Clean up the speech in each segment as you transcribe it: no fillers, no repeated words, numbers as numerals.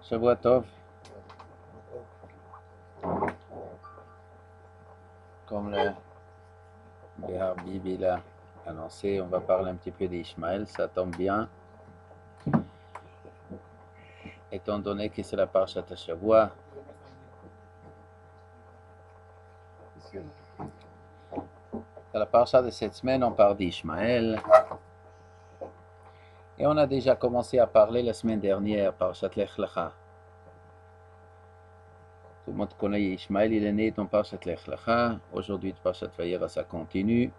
Shavua Tov. Comme le Béhar Bibi l'a annoncé, on va parler un petit peu d'Ishmaël. Ça tombe bien, étant donné que c'est la Parshat Shavua. Dans la Parshat de cette semaine, on parle d'Ishmaël. Et on a déjà commencé à parler la semaine dernière, Parshat Lech Lecha. Tout le monde connaît Ishmaël, il est né dans Parshat Lech Lecha. Aujourd'hui, Parshat Vayera, ça continue.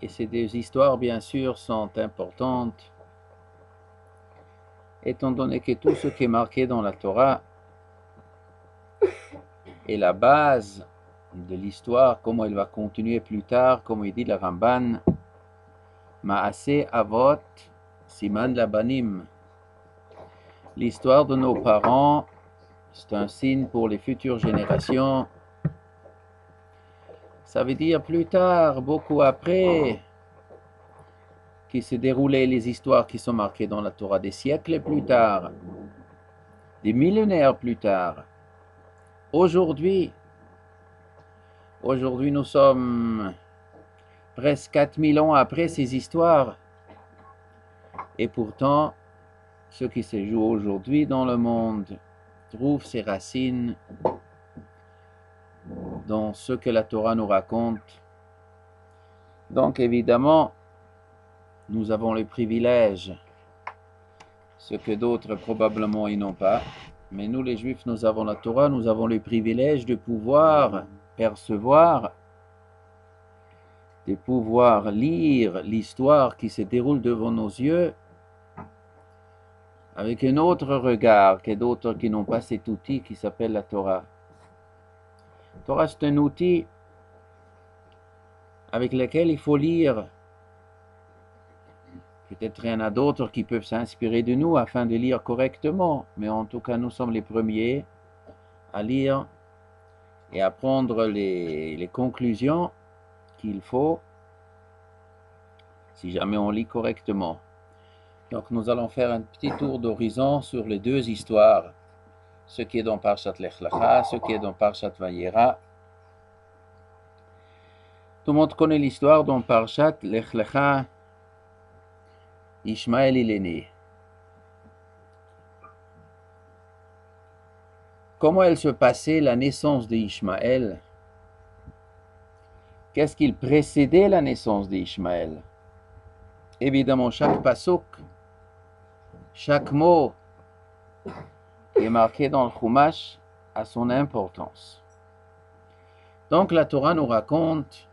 Et ces deux histoires, bien sûr, sont importantes, étant donné que tout ce qui est marqué dans la Torah est la base de l'histoire, comment elle va continuer plus tard, comme il dit le Ramban, Ma'aseh Avot Siman Labanim. L'histoire de nos parents, c'est un signe pour les futures générations. Ça veut dire plus tard, beaucoup après, qui se déroulaient les histoires qui sont marquées dans la Torah, des siècles plus tard, des millénaires plus tard. Aujourd'hui, nous sommes presque 4000 ans après ces histoires. Et pourtant, ce qui se joue aujourd'hui dans le monde trouve ses racines dans ce que la Torah nous raconte. Donc évidemment, nous avons le privilège, ce que d'autres probablement ils n'ont pas. Mais nous les Juifs, nous avons la Torah, nous avons le privilège de pouvoir percevoir, de pouvoir lire l'histoire qui se déroule devant nos yeux avec un autre regard que d'autres qui n'ont pas cet outil qui s'appelle la Torah. La Torah, c'est un outil avec lequel il faut lire. Peut-être il y en a d'autres qui peuvent s'inspirer de nous afin de lire correctement, mais en tout cas, nous sommes les premiers à lire et à prendre les conclusions qu'il faut si jamais on lit correctement. Donc nous allons faire un petit tour d'horizon sur les deux histoires, ce qui est dans Parshat Lech Lecha, ce qui est dans Parshat Vayera. Tout le monde connaît l'histoire dans Parshat Lech Lecha. Ishmaël, il est né. Comment elle se passait la naissance d'Ishmaël? Qu'est-ce qu'il précédait la naissance d'Ishmaël? Évidemment, chaque pasuk, chaque mot qui est marqué dans le Chumash a son importance. Donc la Torah nous raconte,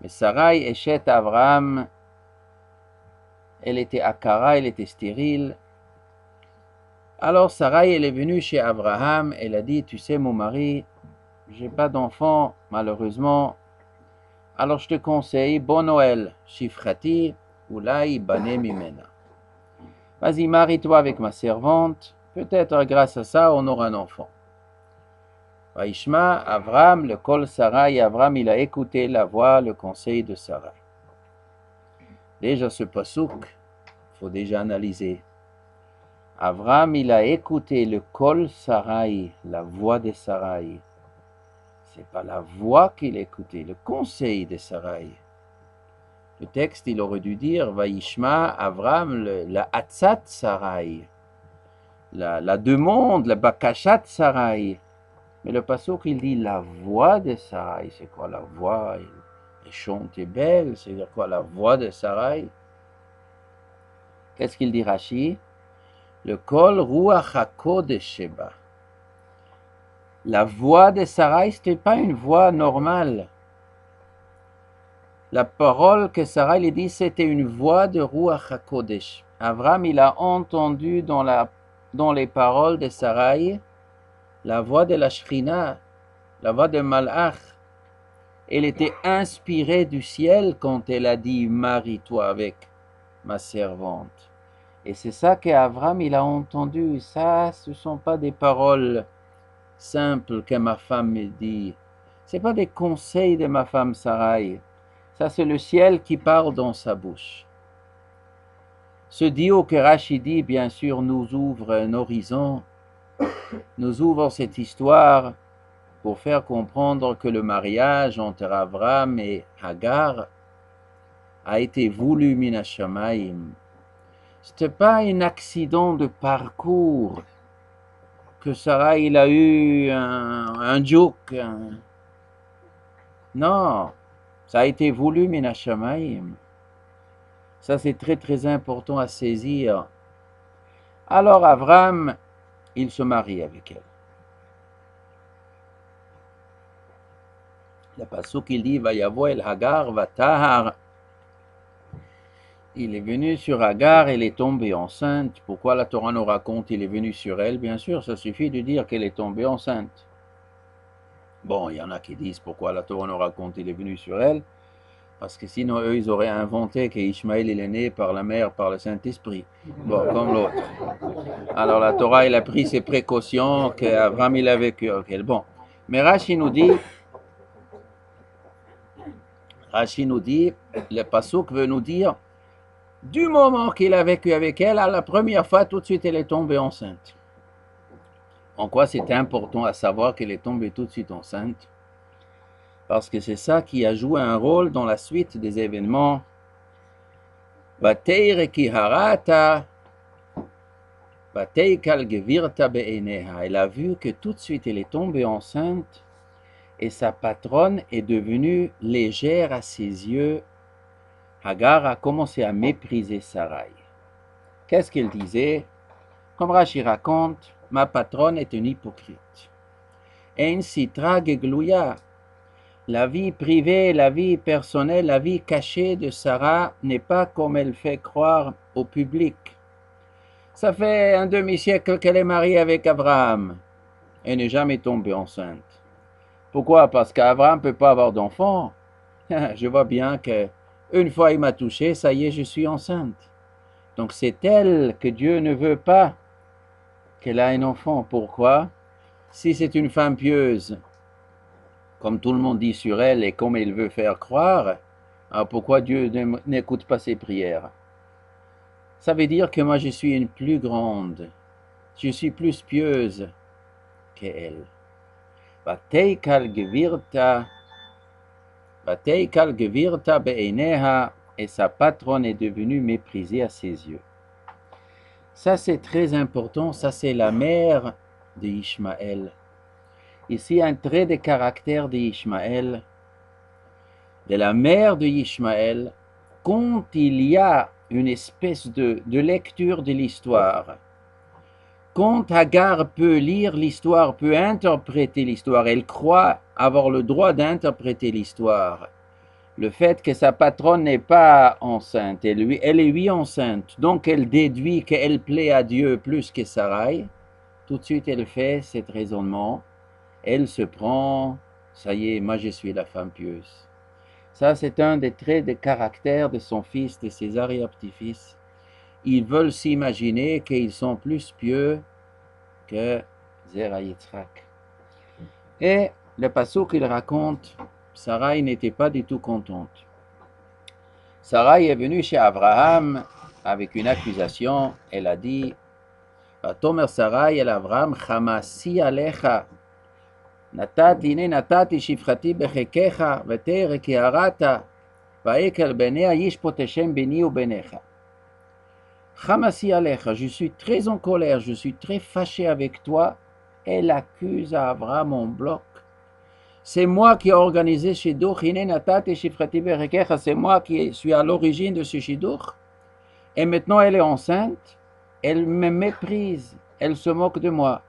mais Sarai, Eshet Abraham, elle était akara, elle était stérile. Alors Sarai, elle est venue chez Abraham, elle a dit, tu sais mon mari, j'ai pas d'enfant malheureusement, alors je te conseille, bon Noël, Shifrati, Ulai Bane Mimena. Vas-y, marie-toi avec ma servante, peut-être grâce à ça on aura un enfant. Vaishma, Abraham, le kol Sarai, Abraham il a écouté la voix, le conseil de Sarai. Déjà ce pasuk, il faut déjà analyser. Abraham, il a écouté le kol Sarai, la voix de Sarai. C'est pas la voix qu'il écoutait, le conseil de Sarai. Le texte, il aurait dû dire, Vaishma, Abraham, la Hatzat Sarai, la demande, la Bakashat Sarai. Mais le pasuk, il dit la voix de Sarai. C'est quoi la voix? Elle chante belle, c'est quoi la voix de Sarai? Qu'est-ce qu'il dit Rashi? Le kol ruach hakodesh sheba. La voix de Sarai, ce n'était pas une voix normale. La parole que Sarai lui dit, c'était une voix de ruach hakodesh. Abraham, il a entendu dans les paroles de Sarai la voix de la Shrina, la voix de Malach. Elle était inspirée du ciel quand elle a dit « Marie-toi avec ma servante ». Et c'est ça qu'Abraham il a entendu. Ça, ce ne sont pas des paroles simples que ma femme me dit. Ce n'est pas des conseils de ma femme Sarai. Ça, c'est le ciel qui parle dans sa bouche. Ce duo que Rashi dit, bien sûr, nous ouvre un horizon, nous ouvre cette histoire pour faire comprendre que le mariage entre Avram et Hagar a été voulu min hashamayim. Ce n'était pas un accident de parcours que Sarah il a eu un joke. Non, ça a été voulu min hashamayim. Ça c'est très très important à saisir. Alors Avram, il se marie avec elle. Le pasuk il dit Vayavo el Hagar vatahar. Il est venu sur Hagar, elle est tombée enceinte. Pourquoi la Torah nous raconte il est venu sur elle? Bien sûr, ça suffit de dire qu'elle est tombée enceinte. Bon, il y en a qui disent pourquoi la Torah nous raconte il est venu sur elle. Parce que sinon, eux, ils auraient inventé qu'Ishmaël il est né par la mère, par le Saint-Esprit. Bon, comme l'autre. Alors la Torah, il a pris ses précautions qu'Avram il a vécu. Okay, bon. Mais Rashi nous dit, le pasuk veut nous dire, du moment qu'il a vécu avec elle, à la première fois, tout de suite, elle est tombée enceinte. En quoi c'est important à savoir qu'elle est tombée tout de suite enceinte? Parce que c'est ça qui a joué un rôle dans la suite des événements. Elle a vu que tout de suite elle est tombée enceinte et sa patronne est devenue légère à ses yeux. Hagar a commencé à mépriser Sarai. Qu'est-ce qu'elle disait? Comme Rashi raconte, ma patronne est une hypocrite. Ein sitra gegluya. La vie privée, la vie personnelle, la vie cachée de Sarah n'est pas comme elle fait croire au public. Ça fait un demi-siècle qu'elle est mariée avec Abraham. Elle n'est jamais tombée enceinte. Pourquoi? Parce qu'Abraham ne peut pas avoir d'enfant. Je vois bien que une fois il m'a touché, ça y est, je suis enceinte. Donc c'est elle que Dieu ne veut pas qu'elle ait un enfant. Pourquoi? Si c'est une femme pieuse, comme tout le monde dit sur elle et comme il veut faire croire, alors pourquoi Dieu n'écoute pas ses prières? Ça veut dire que moi je suis une plus grande, je suis plus pieuse qu'elle. Et sa patronne est devenue méprisée à ses yeux. Ça c'est très important, ça c'est la mère d'Ishmaël. Ici, un trait de caractère d'Ishmaël, de la mère de Ishmaël, quand il y a une espèce de lecture de l'histoire, quand Hagar peut lire l'histoire, peut interpréter l'histoire, elle croit avoir le droit d'interpréter l'histoire, le fait que sa patronne n'est pas enceinte, elle est lui enceinte, donc elle déduit qu'elle plaît à Dieu plus que Sarai, tout de suite elle fait cet raisonnement. Elle se prend, ça y est, moi je suis la femme pieuse. Ça, c'est un des traits de caractère de son fils, de ses arrière-petits-fils. Ils veulent s'imaginer qu'ils sont plus pieux que Zera Yitzhak. Et le pasuk qu'il raconte, Sarai n'était pas du tout contente. Sarai est venue chez Abraham avec une accusation. Elle a dit, Tomer Sarai el Abraham, Chamasi alecha. נתתי שפחתי בחיקך ותרא כי הרעת ויקל בניה ישפוט השם ביני וביניך. Chamasi alecha, je suis très en colère, je suis très fâché avec toi. Elle accuse Abraham en bloc. C'est moi qui ai organisé ce shidduch, c'est moi qui suis à l'origine de ce shidduch. Et maintenant elle est enceinte, elle me méprise, elle se moque de moi.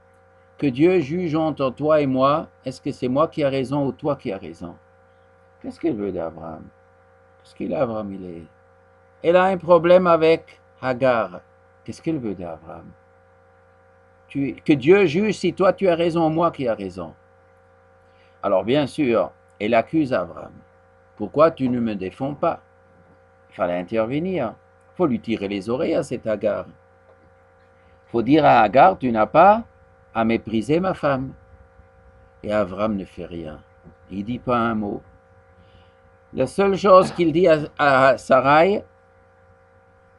Que Dieu juge entre toi et moi, est-ce que c'est moi qui ai raison ou toi qui as raison? Qu'est-ce qu'elle veut d'Abraham? Qu'est-ce qu'il a, Abraham? Elle a un problème avec Hagar. Qu'est-ce qu'elle veut d'Abraham? Que Dieu juge si toi tu as raison ou moi qui ai raison. Alors bien sûr, elle accuse Abraham. Pourquoi tu ne me défends pas? Il fallait intervenir. Il faut lui tirer les oreilles à cette Hagar. Il faut dire à Hagar, tu n'as pas à mépriser ma femme. Et Abraham ne fait rien. Il ne dit pas un mot. La seule chose qu'il dit à Sarai,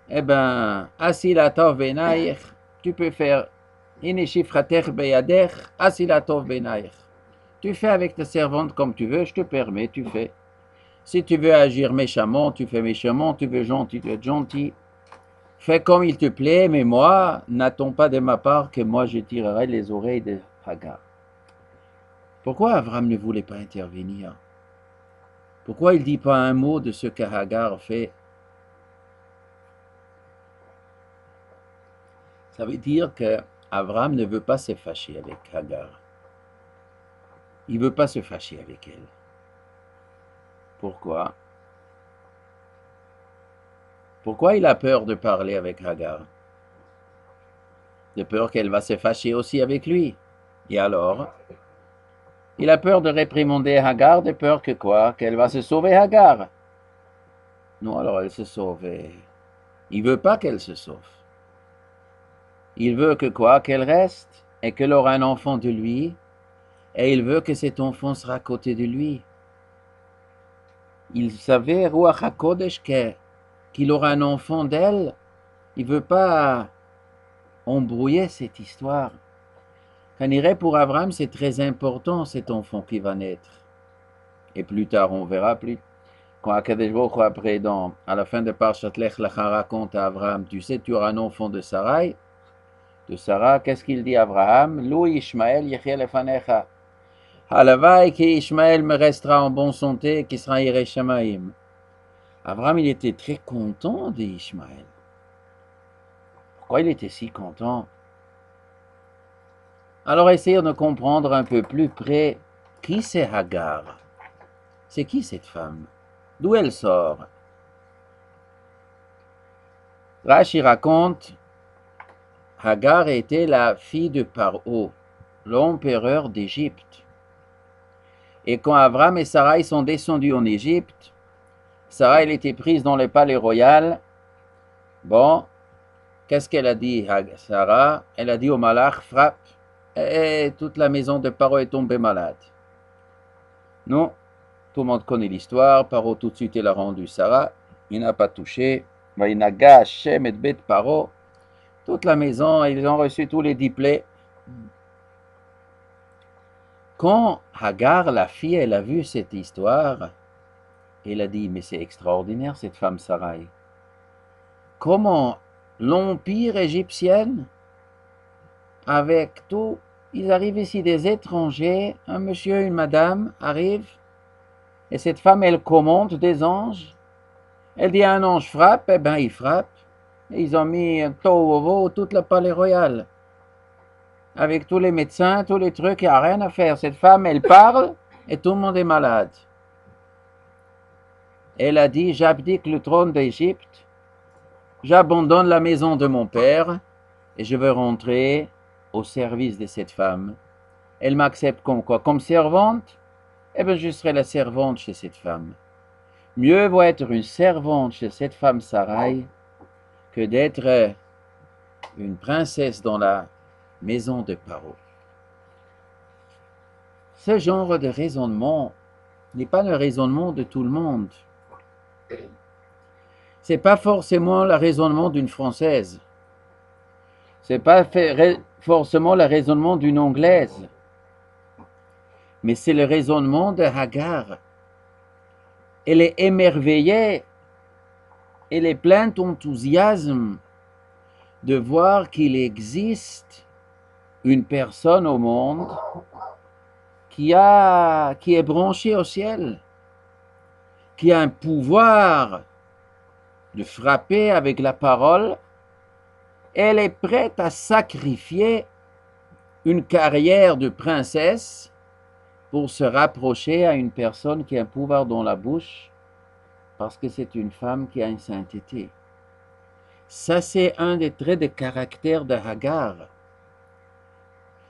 eh ben, asilatov benaich, tu peux faire ineshifrater beyadech, asilatov benaich. Tu fais avec ta servante comme tu veux, je te permets, tu fais. Si tu veux agir méchamment, tu fais méchamment, tu veux gentil, tu es gentil. Fais comme il te plaît, mais moi, n'attends pas de ma part que moi je tirerai les oreilles de Hagar. Pourquoi Avram ne voulait pas intervenir? Pourquoi il ne dit pas un mot de ce que Hagar fait? Ça veut dire que Avram ne veut pas se fâcher avec Hagar. Il ne veut pas se fâcher avec elle. Pourquoi? Pourquoi il a peur de parler avec Hagar? De peur qu'elle va se fâcher aussi avec lui. Et alors? Il a peur de réprimander Hagar, de peur que quoi? Qu'elle va se sauver Hagar. Non, alors elle se sauve. Il ne veut pas qu'elle se sauve. Il veut que quoi? Qu'elle reste et qu'elle aura un enfant de lui. Et il veut que cet enfant sera à côté de lui. Il savait, Ruach HaKodesh, qu'il aura un enfant d'elle. Il ne veut pas embrouiller cette histoire. Qu'on irait pour Abraham, c'est très important cet enfant qui va naître. Et plus tard, on verra plus. Quand Akadosh Baruch Hu, après, à la fin de Parshat Lech Lecha, raconte à Abraham, tu sais, tu auras un enfant de Sarai. De Sarah, qu'est-ce qu'il dit à Abraham? Lou Ishmael yechie lefanecha. Halavai que Ishmael me restera en bonne santé, qui sera Yireh Shamayim. Abraham, il était très content d'Ishmael. Pourquoi il était si content? Alors essayons de comprendre un peu plus près qui c'est Hagar. C'est qui cette femme? D'où elle sort? Rashi raconte, Hagar était la fille de Paro, l'empereur d'Égypte. Et quand Avram et Sarai sont descendus en Égypte, Sarai elle était prise dans le palais royal. Bon, qu'est-ce qu'elle a dit, Sarah? Elle a dit au malach, frappe, et toute la maison de Paro est tombée malade. Non, tout le monde connaît l'histoire. Paro tout de suite il a rendu Sarah, il n'a pas touché. Vaïnaga Hashem et Bet Paro, toute la maison, ils ont reçu tous les 10 plaies. Quand Hagar, la fille, elle a vu cette histoire, elle a dit, mais c'est extraordinaire cette femme Sarai. Comment l'empire égyptien, avec tout, ils arrivent ici des étrangers, un monsieur, une madame arrivent, et cette femme, elle commande des anges. Elle dit un ange frappe, eh bien il frappe. Et ils ont mis un tohu toute la palais royal. Avec tous les médecins, tous les trucs, il n'y a rien à faire. Cette femme, elle parle et tout le monde est malade. Elle a dit, j'abdique le trône d'Égypte, j'abandonne la maison de mon père et je veux rentrer au service de cette femme. Elle m'accepte comme quoi? Comme servante? Eh bien, je serai la servante chez cette femme. Mieux vaut être une servante chez cette femme Sarai que d'être une princesse dans la maison de Paro. Ce genre de raisonnement n'est pas le raisonnement de tout le monde. Ce n'est pas forcément le raisonnement d'une Française. Ce n'est pas forcément le raisonnement d'une Anglaise. Mais c'est le raisonnement de Hagar. Elle est émerveillée, elle est pleine d'enthousiasme de voir qu'il existe une personne au monde qui est branchée au ciel, qui a un pouvoir de frapper avec la parole. Elle est prête à sacrifier une carrière de princesse pour se rapprocher à une personne qui a un pouvoir dans la bouche, parce que c'est une femme qui a une sainteté. Ça, c'est un des traits de caractère de Hagar.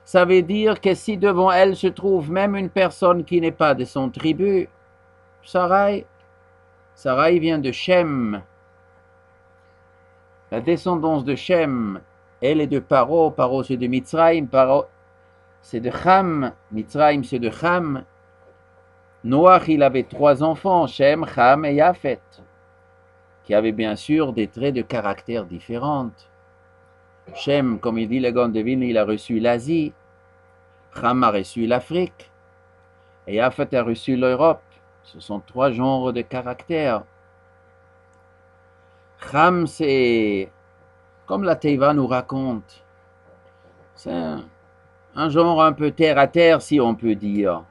Ça veut dire que si devant elle se trouve même une personne qui n'est pas de son tribu, Sarai vient de Shem, la descendance de Shem, elle est de Paro, Paro c'est de Mitzrayim, Paro c'est de Cham, Mitzrayim c'est de Cham. Noach il avait 3 enfants, Shem, Cham et Yafet, qui avaient bien sûr des traits de caractère différents. Shem, comme il dit le Gaon de Vilna, il a reçu l'Asie, Ham a reçu l'Afrique, et Yafet a reçu l'Europe. Ce sont trois genres de caractères. Ham, c'est, comme la Teiva nous raconte, c'est un genre un peu terre à terre, si on peut dire,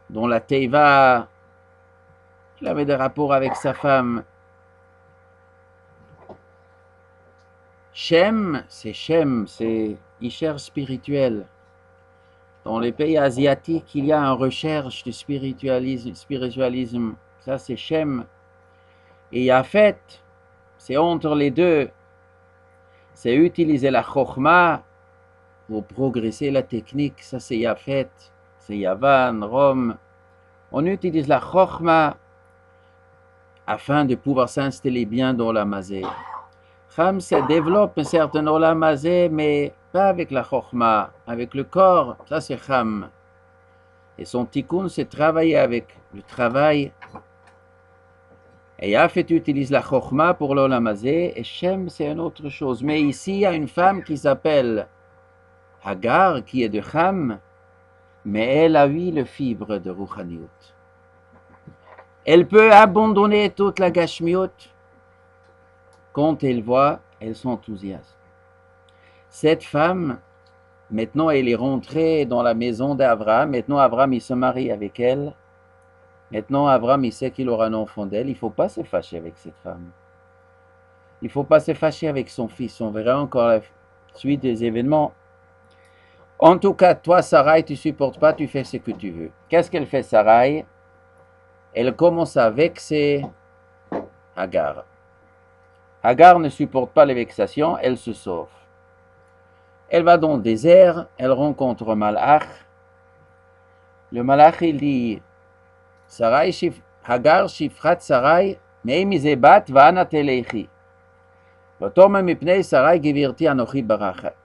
dont la Teiva, il avait des rapports avec sa femme. Shem, c'est Isher spirituel. Dans les pays asiatiques, il y a une recherche de spiritualisme. Ça, c'est Shem. Et Yafet, c'est entre les deux. C'est utiliser la Chokhmah pour progresser la technique. Ça, c'est Yafet. C'est Yavan, Rome. On utilise la Chokhmah afin de pouvoir s'installer bien dans la mazé. Ham se développe un certain olam hazé, mais pas avec la chokhmah, avec le corps, ça c'est Ham. Et son tikkun, c'est travailler avec le travail. Et Yafet utilise la chokhmah pour l'olam hazé, et Shem c'est une autre chose. Mais ici, il y a une femme qui s'appelle Hagar, qui est de Ham, mais elle a eu le fibre de Rouhaniyut. Elle peut abandonner toute la gashmiut. Quand elle voit, elle s'enthousiasme. Cette femme, maintenant, elle est rentrée dans la maison d'Abraham. Maintenant, Abraham, il se marie avec elle. Maintenant, Abraham, il sait qu'il aura un enfant d'elle. Il ne faut pas se fâcher avec cette femme. Il ne faut pas se fâcher avec son fils. On verra encore la suite des événements. En tout cas, toi, Sarai, tu ne supportes pas, tu fais ce que tu veux. Qu'est-ce qu'elle fait, Sarai? Elle commence à vexer Hagar. Hagar ne supporte pas les vexations, elle se sauve. Elle va dans le désert, elle rencontre Malach. Le Malach, il dit, Hagar shifrat Sarai, meimizebat va'ana teleichi. V'tome mipnei Sarai gevirti anochi barachat.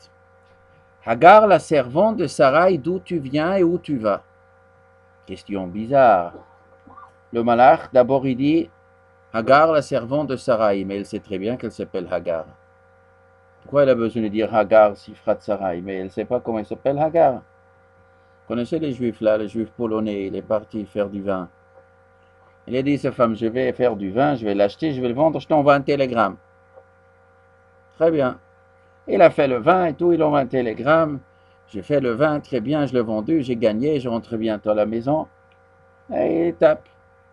Hagar, la servante de Sarai, d'où tu viens et où tu vas? Question bizarre. Le Malach, d'abord, il dit, Hagar, la servante de Sarai, mais elle sait très bien qu'elle s'appelle Hagar. Pourquoi elle a besoin de dire Hagar, Sifrat Sarai? Mais elle ne sait pas comment elle s'appelle Hagar. Vous connaissez les Juifs là, les Juifs polonais, il est parti faire du vin. Il a dit à sa femme, je vais faire du vin, je vais l'acheter, je vais le vendre, je t'envoie un télégramme. Très bien. Il a fait le vin et tout, il envoie un télégramme. J'ai fait le vin, très bien, je l'ai vendu, j'ai gagné, je rentre bientôt à la maison. Et il tape.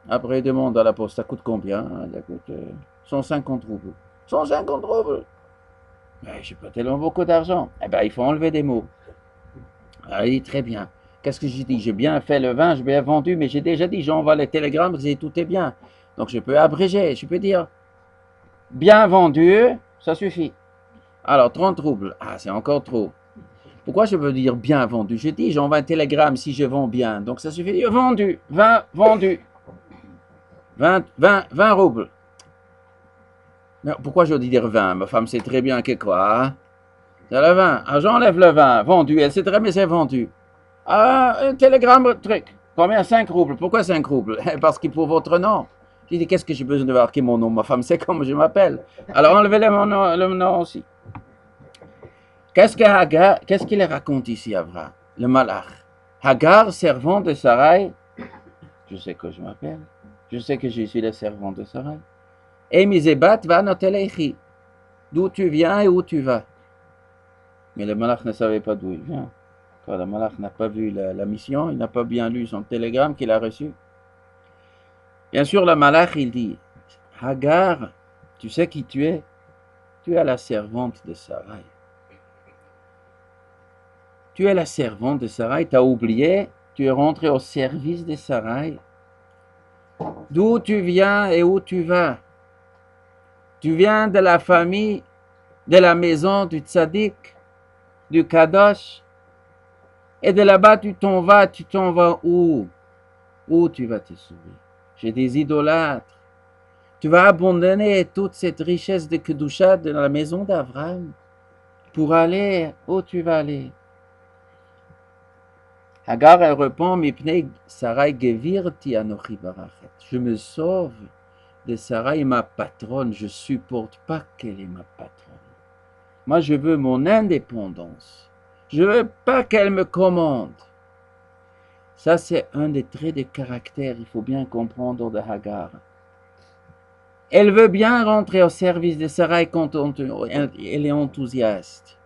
Après, il demande à la poste, ça coûte combien? Ça coûte 150 roubles. 150 roubles? Mais j'ai pas tellement beaucoup d'argent. Eh bien, il faut enlever des mots. Alors, il dit, très bien. Qu'est-ce que j'ai dit? J'ai bien fait le vin, je bien vendu, mais j'ai déjà dit, j'envoie les télégrammes, tout est bien. Donc, je peux abréger, je peux dire, bien vendu, ça suffit. Alors, 30 roubles. Ah, c'est encore trop. Pourquoi je veux dire bien vendu? Je dis, j'envoie un télégramme si je vends bien. Donc, ça suffit. Vendu, 20, vendu. 20 roubles. Mais pourquoi je dis dire 20? Ma femme sait très bien que quoi, hein? C'est le 20. Ah, j'enlève le 20. Vendu. Elle sait très bien c'est vendu. Ah, un télégramme, truc. Combien? 5 roubles. Pourquoi 5 roubles? Parce qu'il faut votre nom. J'ai dit, qu'est-ce que j'ai besoin de marquer mon nom? Ma femme sait comment je m'appelle. Alors, enlevez le nom aussi. Qu'est-ce qu'il raconte ici, Abraham? Le Malach. Hagar, servant de Sarai. Je sais que je m'appelle. Je sais que je suis le servant de Sarai. Et Mizebat va notelechi. D'où tu viens et où tu vas. Mais le Malach ne savait pas d'où il vient. Quand le Malach n'a pas vu la mission, il n'a pas bien lu son télégramme qu'il a reçu. Bien sûr, le Malach, il dit, Hagar, tu sais qui tu es? Tu es la servante de Sarai. Tu es la servante de Sarai, tu as oublié, tu es rentré au service de Sarai. D'où tu viens et où tu vas? Tu viens de la famille, de la maison du tzaddik, du kadosh, et de là-bas tu t'en vas où? Où tu vas te sauver? J'ai des idolâtres. Tu vas abandonner toute cette richesse de kedusha de la maison d'Abraham pour aller où tu vas aller? Hagar, elle répond, Mipnei Sarai gevirti anochi barachet. Je me sauve de Sarah est ma patronne, je ne supporte pas qu'elle est ma patronne. Moi, je veux mon indépendance. Je ne veux pas qu'elle me commande. Ça, c'est un des traits de caractère, il faut bien comprendre, de Hagar. Elle veut bien rentrer au service de Sarai quand elle est enthousiaste.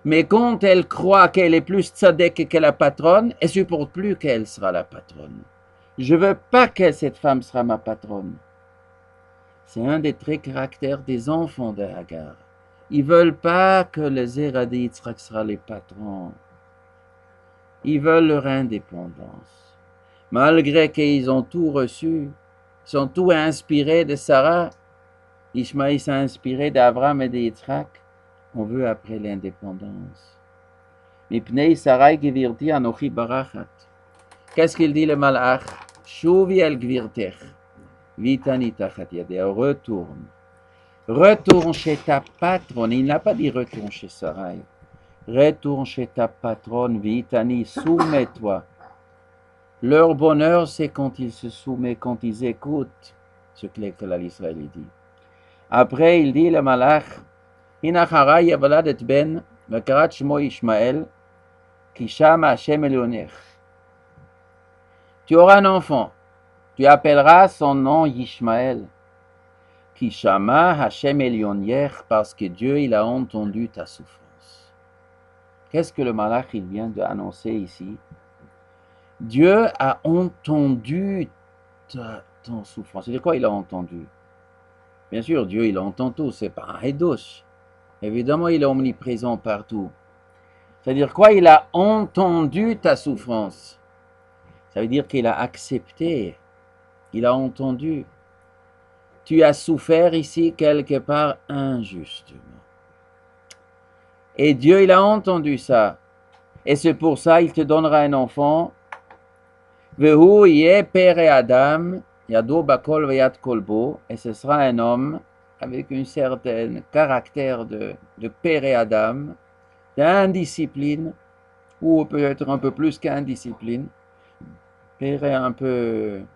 Mais quand elle croit qu'elle est plus tzadek que la patronne, elle ne supporte plus qu'elle sera la patronne. Je ne veux pas que cette femme sera ma patronne. C'est un des traits caractères des enfants de Hagar. Ils ne veulent pas que les Zera de Yitzhak sera les patrons. Ils veulent leur indépendance. Malgré qu'ils ont tout reçu, ils sont tout inspirés de Sarah, Ishmaïl s'est inspiré d'Abraham et de Yitzhak, on veut après l'indépendance. Mipnei Sarai Gvirti Anochi Barachat. Qu'est-ce qu'il dit le malach? Shuvi el Gvirtech. Vitani Tachat Yadeh. Retourne. Retourne chez ta patronne. Il n'a pas dit retourne chez Sarai. Retourne chez ta patronne. Vitani, soumets-toi. Leur bonheur, c'est quand ils se soumettent, quand ils écoutent ce que l'École d'Israël dit. Après, il dit le malach, Hinachara yavaladet ben, vekarat shmo Ishmael, kisham Hashem Elionech. Tu auras un enfant, tu appelleras son nom Ishmael, kishama Hashem Elionech, parce que Dieu, il a entendu ta souffrance. Qu'est-ce que le malach, il vient d'annoncer ici? Dieu a entendu ton souffrance. C'est de quoi il a entendu? Bien sûr, Dieu, il entend tout, c'est pas un hédosh. Évidemment, il est omniprésent partout. C'est-à-dire quoi? Il a entendu ta souffrance. Ça veut dire qu'il a accepté. Il a entendu. Tu as souffert ici quelque part injustement. Et Dieu, il a entendu ça. Et c'est pour ça qu'il te donnera un enfant. Vehu yeh pere Adam, yado bakol veyat kolbo. Et ce sera un homme avec un certain caractère de père Adam, d'indiscipline, ou peut-être un peu plus qu'indiscipline, père une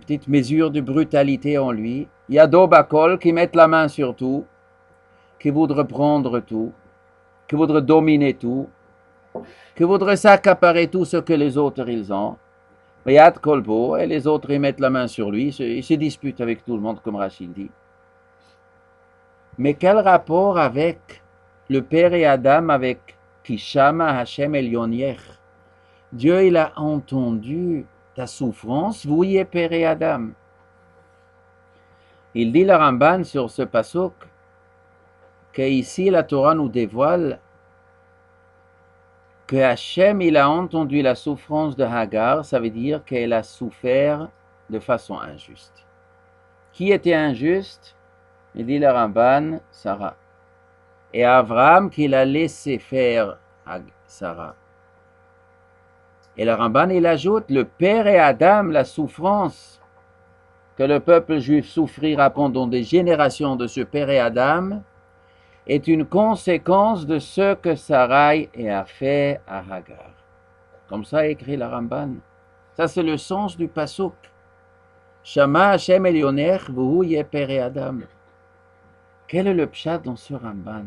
petite mesure de brutalité en lui. Il y a Dobakol qui met la main sur tout, qui voudrait prendre tout, qui voudrait dominer tout, qui voudrait s'accaparer tout ce que les autres ils ont. Yad Kolbo, et les autres ils mettent la main sur lui, ils se disputent avec tout le monde, comme Rachid dit. Mais quel rapport avec le père et Adam, avec Kishama Hashem Elionech? Dieu, il a entendu ta souffrance, vous y êtes père et Adam. Il dit le Ramban sur ce pasuk que ici la Torah nous dévoile que Hashem, il a entendu la souffrance de Hagar, ça veut dire qu'elle a souffert de façon injuste. Qui était injuste? Il dit le Ramban, Sarah. Et Abraham qu'il a laissé faire à Sarah. Et le Ramban, il ajoute, le père et Adam, la souffrance que le peuple juif souffrira pendant des générations de ce père et Adam, est une conséquence de ce que Sarai a fait à Hagar. Comme ça écrit le Ramban. Ça, c'est le sens du pasuk. Shama Hashem Elionech, vous y père et Adam. Quel est le pshat dans ce Ramban?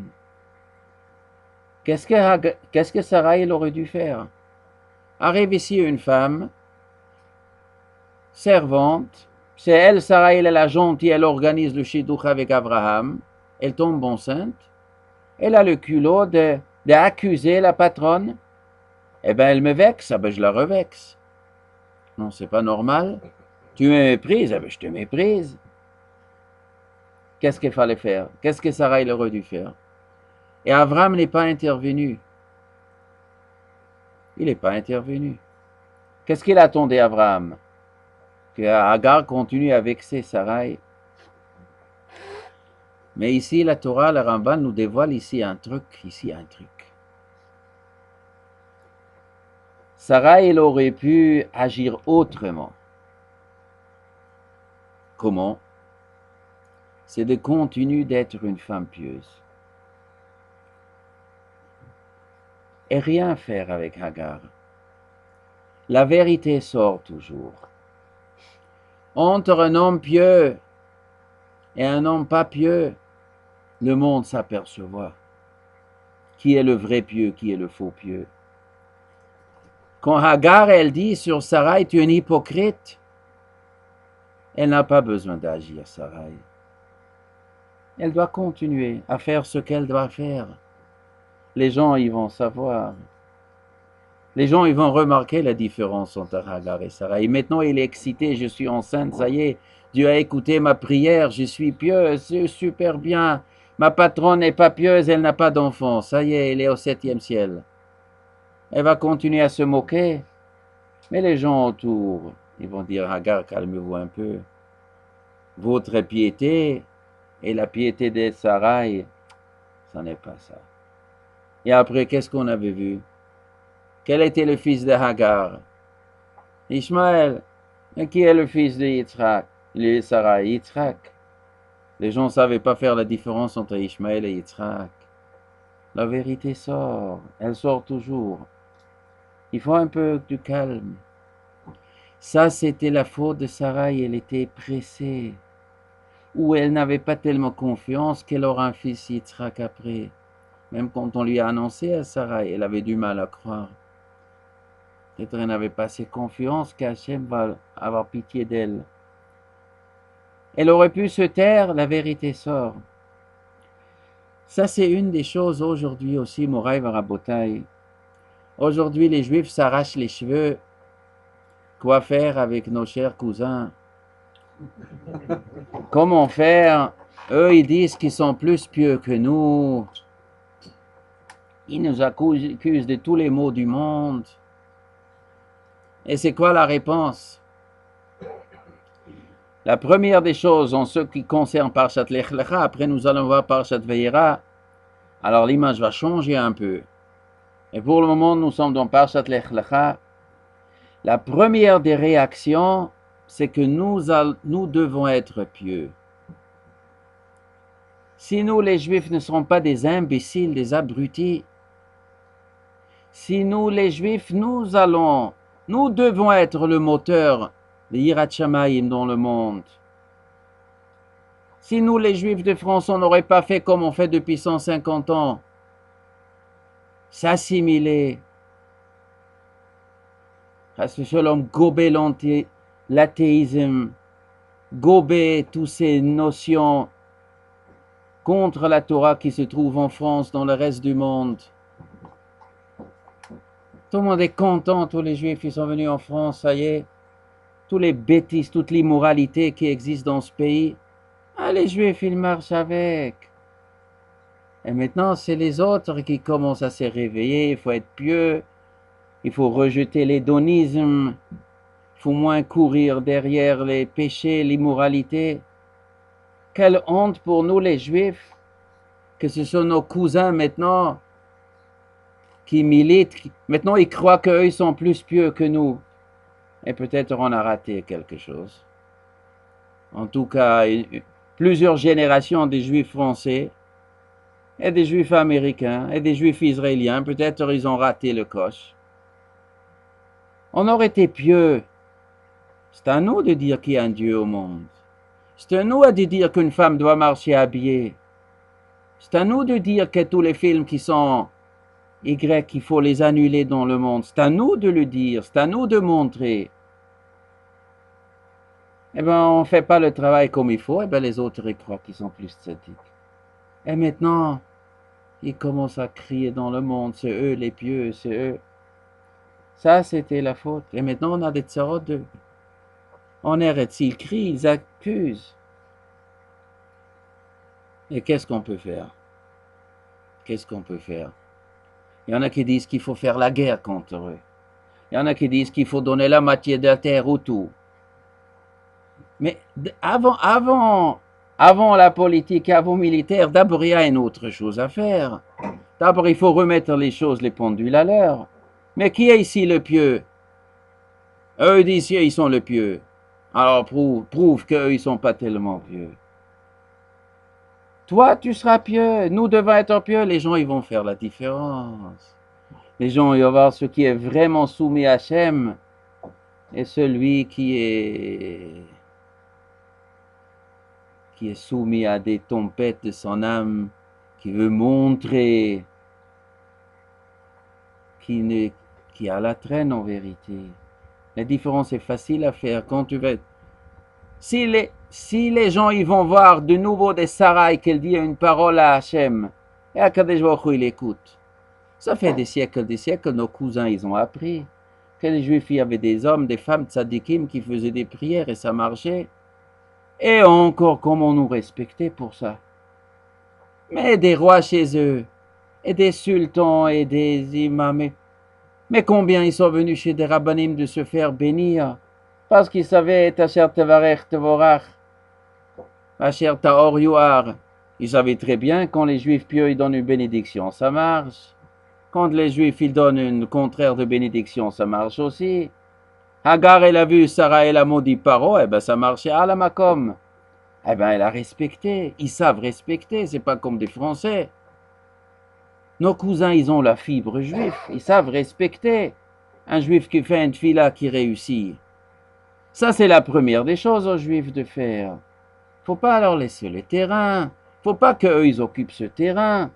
Qu'est-ce que Sarai aurait dû faire? Arrive ici une femme, servante, c'est elle, Sarai, elle est la gentille, elle organise le shidduch avec Abraham, elle tombe enceinte, elle a le culot d'accuser la patronne, eh bien elle me vexe, je la revexe. Non, c'est pas normal. Tu me méprises, je te méprise. Qu'est-ce qu'il fallait faire? Qu'est-ce que Sarai aurait dû faire? Et Abraham n'est pas intervenu. Il n'est pas intervenu. Qu'est-ce qu'il attendait, Abraham? Que Hagar continue à vexer Sarai. Mais ici, la Torah, le Ramban nous dévoile ici un truc. Sarai, elle aurait pu agir autrement. Comment? C'est de continuer d'être une femme pieuse. Et rien faire avec Hagar. La vérité sort toujours. Entre un homme pieux et un homme pas pieux, le monde s'apercevra. Qui est le vrai pieux, qui est le faux pieux. Quand Hagar, elle dit sur Sarai, tu es une hypocrite, elle n'a pas besoin d'agir, Sarai. Elle doit continuer à faire ce qu'elle doit faire. Les gens, ils vont savoir. Les gens, ils vont remarquer la différence entre Hagar et Sarai. Maintenant, il est excité, je suis enceinte, ça y est. Dieu a écouté ma prière, je suis pieuse, c'est super bien. Ma patronne n'est pas pieuse, elle n'a pas d'enfant. Ça y est, elle est au 7e ciel. Elle va continuer à se moquer. Mais les gens autour, ils vont dire, Hagar, calmez-vous un peu. Votre piété et la piété de Sarai, ça n'est pas ça. Et après, qu'est-ce qu'on avait vu? Quel était le fils de Hagar? Ishmaël. Et qui est le fils de Yitzhak? Il est Sarai, Yitzhak. Les gens ne savaient pas faire la différence entre Ishmaël et Yitzhak. La vérité sort, elle sort toujours. Il faut un peu de calme. Ça, c'était la faute de Sarai, elle était pressée. Ou elle n'avait pas tellement confiance qu'elle aura un fils Yitzhak après. Même quand on lui a annoncé à Sarai, elle avait du mal à croire. Peut-être qu'elle n'avait pas assez confiance qu'Hachem va avoir pitié d'elle. Elle aurait pu se taire, la vérité sort. Ça, c'est une des choses aujourd'hui aussi, Moraï Varabotaï. Aujourd'hui, les Juifs s'arrachent les cheveux. Quoi faire avec nos chers cousins? Comment faire? Eux, ils disent qu'ils sont plus pieux que nous. Ils nous accusent de tous les maux du monde. Et c'est quoi la réponse? La première des choses, en ce qui concerne Parshat Lech Lecha, après nous allons voir Parshat Vayera, alors l'image va changer un peu. Et pour le moment, nous sommes dans Parshat Lech Lecha. La première des réactions, c'est que nous devons être pieux. Si nous, les Juifs, ne serons pas des imbéciles, des abrutis, si nous, les Juifs, nous devons être le moteur de Yirat Shamayim dans le monde. Si nous, les Juifs de France, on n'aurait pas fait comme on fait depuis 150 ans, s'assimiler, gober l'athéisme, gober toutes ces notions contre la Torah qui se trouve en France, dans le reste du monde. Tout le monde est content, tous les Juifs qui sont venus en France, ça y est, toutes les bêtises, toute l'immoralité qui existe dans ce pays, les Juifs, ils marchent avec. Et maintenant, c'est les autres qui commencent à se réveiller, il faut être pieux, il faut rejeter l'hédonisme, il faut moins courir derrière les péchés, l'immoralité. Quelle honte pour nous les Juifs, que ce sont nos cousins maintenant qui militent. Maintenant, ils croient qu'eux, ils sont plus pieux que nous. Et peut-être on a raté quelque chose. En tout cas, plusieurs générations des Juifs français, et des Juifs américains, et des Juifs israéliens, peut-être ils ont raté le coche. On aurait été pieux. C'est à nous de dire qu'il y a un Dieu au monde. C'est à nous de dire qu'une femme doit marcher habillée. C'est à nous de dire que tous les films qui sont Y, il faut les annuler dans le monde. C'est à nous de le dire, c'est à nous de montrer. Eh bien, on ne fait pas le travail comme il faut, eh bien, les autres ils croient qu'ils sont plus statiques. Et maintenant, ils commencent à crier dans le monde, c'est eux les pieux, c'est eux. Ça, c'était la faute. Et maintenant, on a des tsarot d'eux. On arrête, s'ils crient, ils accusent. Et qu'est-ce qu'on peut faire? Qu'est-ce qu'on peut faire? Il y en a qui disent qu'il faut faire la guerre contre eux. Il y en a qui disent qu'il faut donner la moitié de la terre ou tout. Mais avant la politique, avant militaire, d'abord il y a une autre chose à faire. D'abord il faut remettre les choses, les pendules à l'heure. Mais qui est ici le pieux? Eux d'ici, ils sont le pieux. Alors prouve qu'eux, ils ne sont pas tellement pieux. Toi, tu seras pieux. Nous devons être pieux. Les gens, ils vont faire la différence. Les gens, ils vont voir ce qui est vraiment soumis à Hachem et celui qui est qui est soumis à des tempêtes de son âme, qui veut montrer qui a la traîne en vérité. La différence est facile à faire quand tu veux. Si les gens ils vont voir de nouveau des Sarai qu'elle dit une parole à Hachem, et Akadosh Baruch Hu il écoute. Ça fait des siècles, nos cousins ils ont appris que les Juifs il y avait des hommes, des femmes tzadikim qui faisaient des prières et ça marchait. Et encore comment nous respecter pour ça. Mais des rois chez eux, et des sultans et des imams. Mais combien ils sont venus chez des rabbanim de se faire bénir parce qu'ils savaient Asher Tevarech Tevorach, Asher Taor Yuar. Ils savaient très bien quand les juifs pieux ils donnent une bénédiction, ça marche. Quand les juifs ils donnent une contraire de bénédiction, ça marche aussi. Hagar elle a vu Sarah elle a maudit Paro, eh ben ça marchait à la Makom. Eh ben elle a respecté. Ils savent respecter, c'est pas comme des Français. Nos cousins, ils ont la fibre juive, ils savent respecter un juif qui fait une tfila qui réussit. Ça, c'est la première des choses aux juifs de faire. Faut pas leur laisser le terrain. Faut pas qu'eux, ils occupent ce terrain.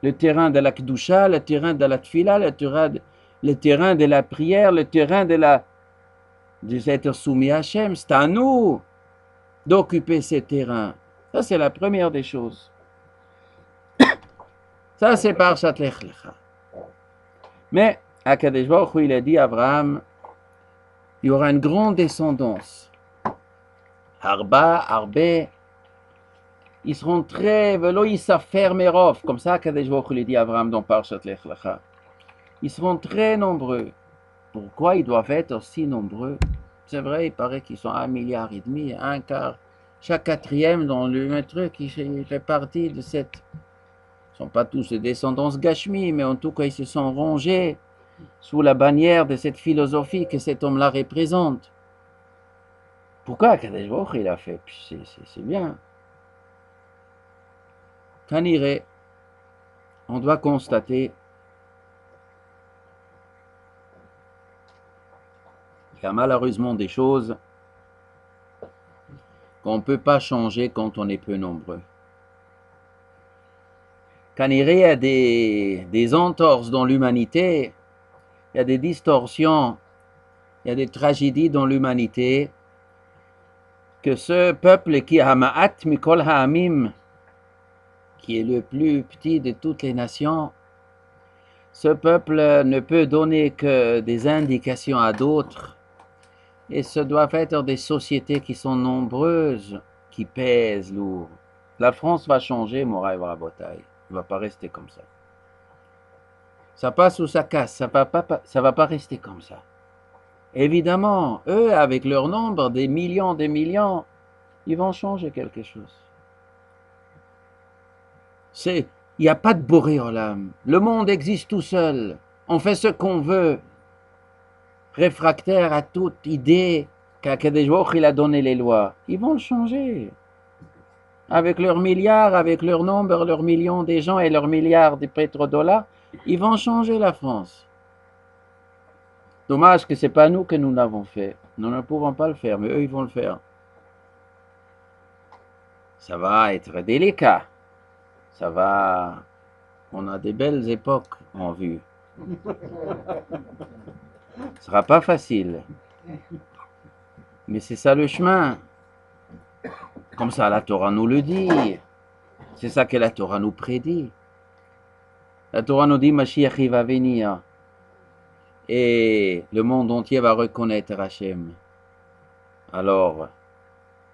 Le terrain de la kedusha, le terrain de la tfila, le terrain de la prière, le terrain de être soumis à Hachem. C'est à nous d'occuper ces terrains. Ça, c'est la première des choses. Ça, c'est par Lech Lecha. Mais, Akadosh Baruch Hu, il a dit à Abraham, il y aura une grande descendance. Arbe, ils seront très, velo Isafermerov, comme ça Akadosh Baruch Hu, il a dit à Abraham dans Parshat Lech Lecha. Ils seront très nombreux. Pourquoi ils doivent être si nombreux? C'est vrai, il paraît qu'ils sont 1,5 milliard, un quart. Chaque quatrième dans le truc, il fait partie de cette... Ils ne sont pas tous des descendants Gashmi, mais en tout cas, ils se sont rangés sous la bannière de cette philosophie que cet homme-là représente. Pourquoi Akadosh Baruch Hu il a fait? C'est bien. Kanire, on doit constater qu'il y a malheureusement des choses qu'on ne peut pas changer quand on est peu nombreux. Kanire, il y a des entorses dans l'humanité, il y a des distorsions, il y a des tragédies dans l'humanité, que ce peuple qui a Ma'at Mikol Ha'amim, qui est le plus petit de toutes les nations, ce peuple ne peut donner que des indications à d'autres, et ce doivent être des sociétés qui sont nombreuses, qui pèsent lourd. La France va changer, Moraï Rabotai. Il ne va pas rester comme ça. Ça passe ou ça casse, ça va pas rester comme ça. Évidemment, eux, avec leur nombre, des millions, ils vont changer quelque chose. Il n'y a pas de Boré Olam. Le monde existe tout seul. On fait ce qu'on veut. Réfractaire à toute idée qu'Akadosh Baruch Hu il a donné les lois. Ils vont le changer. Avec leurs milliards, avec leur nombre, leurs millions de gens et leurs milliards de pétrodollars, ils vont changer la France. Dommage que ce n'est pas nous que nous l'avons fait. Nous ne pouvons pas le faire, mais eux, ils vont le faire. Ça va être délicat. Ça va... On a des belles époques en vue. Ce sera pas facile. Mais c'est ça le chemin. Comme ça, la Torah nous le dit. C'est ça que la Torah nous prédit. La Torah nous dit, Mashiach va venir. Et le monde entier va reconnaître Hachem. Alors,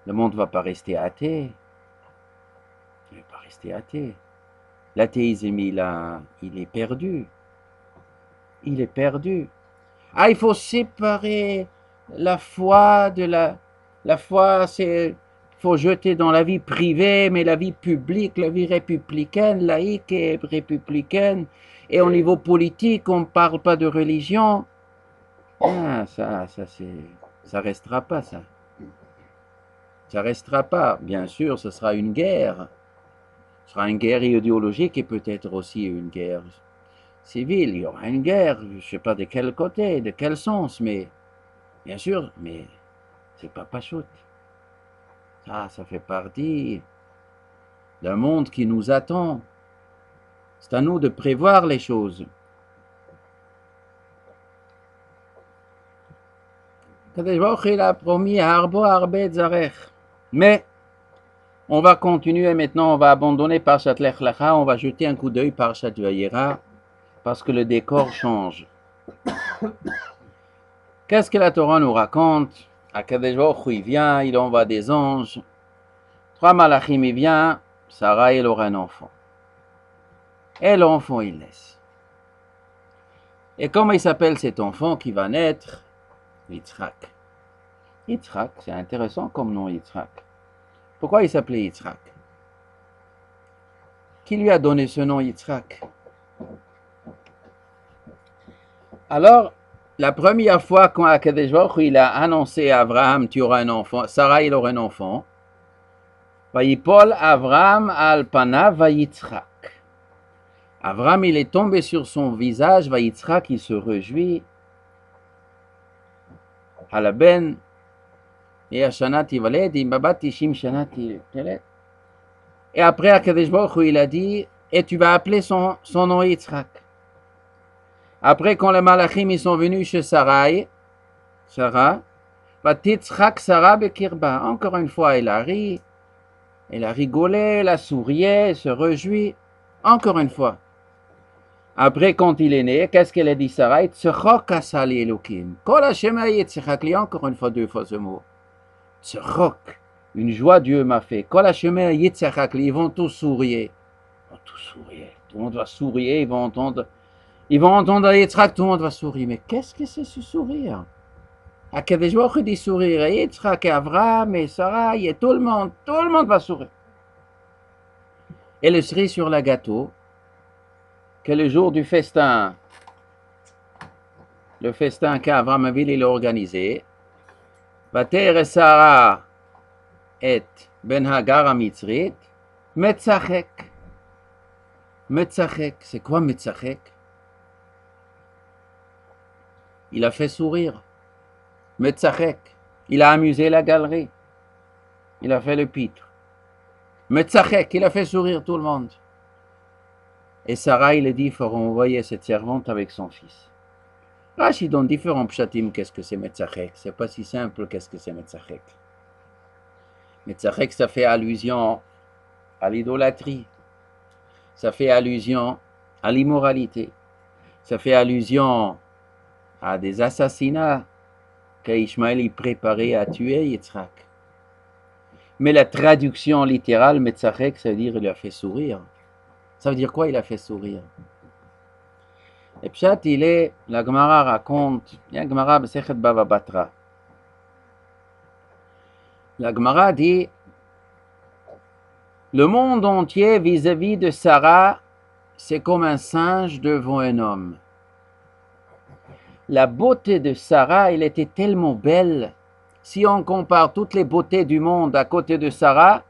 le monde ne va pas rester athée. Il ne va pas rester athée. L'athéisme, il est perdu. Il est perdu. Ah, il faut séparer la foi de la foi, c'est... Il faut jeter dans la vie privée, mais la vie publique, la vie républicaine, laïque et républicaine. Et au niveau politique, on ne parle pas de religion. Ah, ça restera pas, ça. Ça restera pas. Bien sûr, ce sera une guerre. Ce sera une guerre idéologique et peut-être aussi une guerre civile. Il y aura une guerre, je ne sais pas de quel côté, de quel sens, mais bien sûr, mais c'est pas Pachout. Ça fait partie d'un monde qui nous attend. C'est à nous de prévoir les choses. Kadosh Baruch Hu, il a promis Harbo Harbe Tzarech. Mais on va continuer maintenant, on va abandonner Parshat Lech Lecha, on va jeter un coup d'œil Parshat Vayera, parce que le décor change. Qu'est-ce que la Torah nous raconte? Kadosh Baruch Hu, il vient, il envoie des anges. 3 malachim, il vient, Sarah, elle aura un enfant. Et l'enfant, il naît. Et comment il s'appelle cet enfant qui va naître? Yitzhak. Yitzhak, c'est intéressant comme nom, Yitzhak. Pourquoi il s'appelait Yitzhak? Qui lui a donné ce nom, Yitzhak? Alors, la première fois quand Akadosh Baruch Hu, il a annoncé à Abraham, tu auras un enfant, Sarah, il aura un enfant, Vayipol Abraham al panav Vayitzhak. Abraham, il est tombé sur son visage, Vayitzhak, il se réjouit. Halaben, et Ashanati Valed, Imbabati Shim Shanati Telet. Et après, Akadosh Baruch Hu, il a dit, et tu vas appeler son nom Yitzhak. Après, quand les malachim ils sont venus chez Sarah, Vatitzhak Sarah Bekirba. Encore une fois, elle a ri, elle a rigolé, elle a souri, elle se réjouit. Encore une fois. Après, quand il est né, qu'est-ce qu'elle a dit, Sarah? Tzchok asali Elokim. Kol Hashem Yitzhak, encore une fois, 2 fois ce mot. Tzchok, une joie Dieu m'a fait. Kol Hashem Yitzhak, ils vont tous sourire. Ils vont tous sourire. Tout le monde va sourire, ils vont entendre Yitzhak, tout le monde va sourire. Mais qu'est-ce que c'est ce sourire? Akadosh Baruch Hu dit sourire. Yitzhak et Avraham et Sarah, et tout le monde va sourire. Et le cerise sur la gâteau, que le jour du festin, le festin qu'Avraham il a organisé, Vater Sarah et Ben Hagar Amitzrit, Metzachek. Metzachek, c'est quoi Metzachek? Il a fait sourire. Metzachek, il a amusé la galerie. Il a fait le pitre. Metzachek, il a fait sourire tout le monde. Et Sarah, il a dit, il faut envoyer cette servante avec son fils. Rashi donne différents pshatim, qu'est-ce que c'est Metzachek? C'est pas si simple, qu'est-ce que c'est Metzachek? Metzachek, ça fait allusion à l'idolâtrie. Ça fait allusion à l'immoralité. Ça fait allusion à des assassinats qu'Ishmaël préparait à tuer Yitzhak. Mais la traduction littérale, Metzachek, ça veut dire il a fait sourire. Ça veut dire quoi, il a fait sourire? Et Pshat, la Gemara raconte, il y a une Gemara Masechet Bava Batra. La Gemara dit, le monde entier vis-à-vis de Sarah, c'est comme un singe devant un homme. La beauté de Sarah, elle était tellement belle. Si on compare toutes les beautés du monde à côté de Sarah,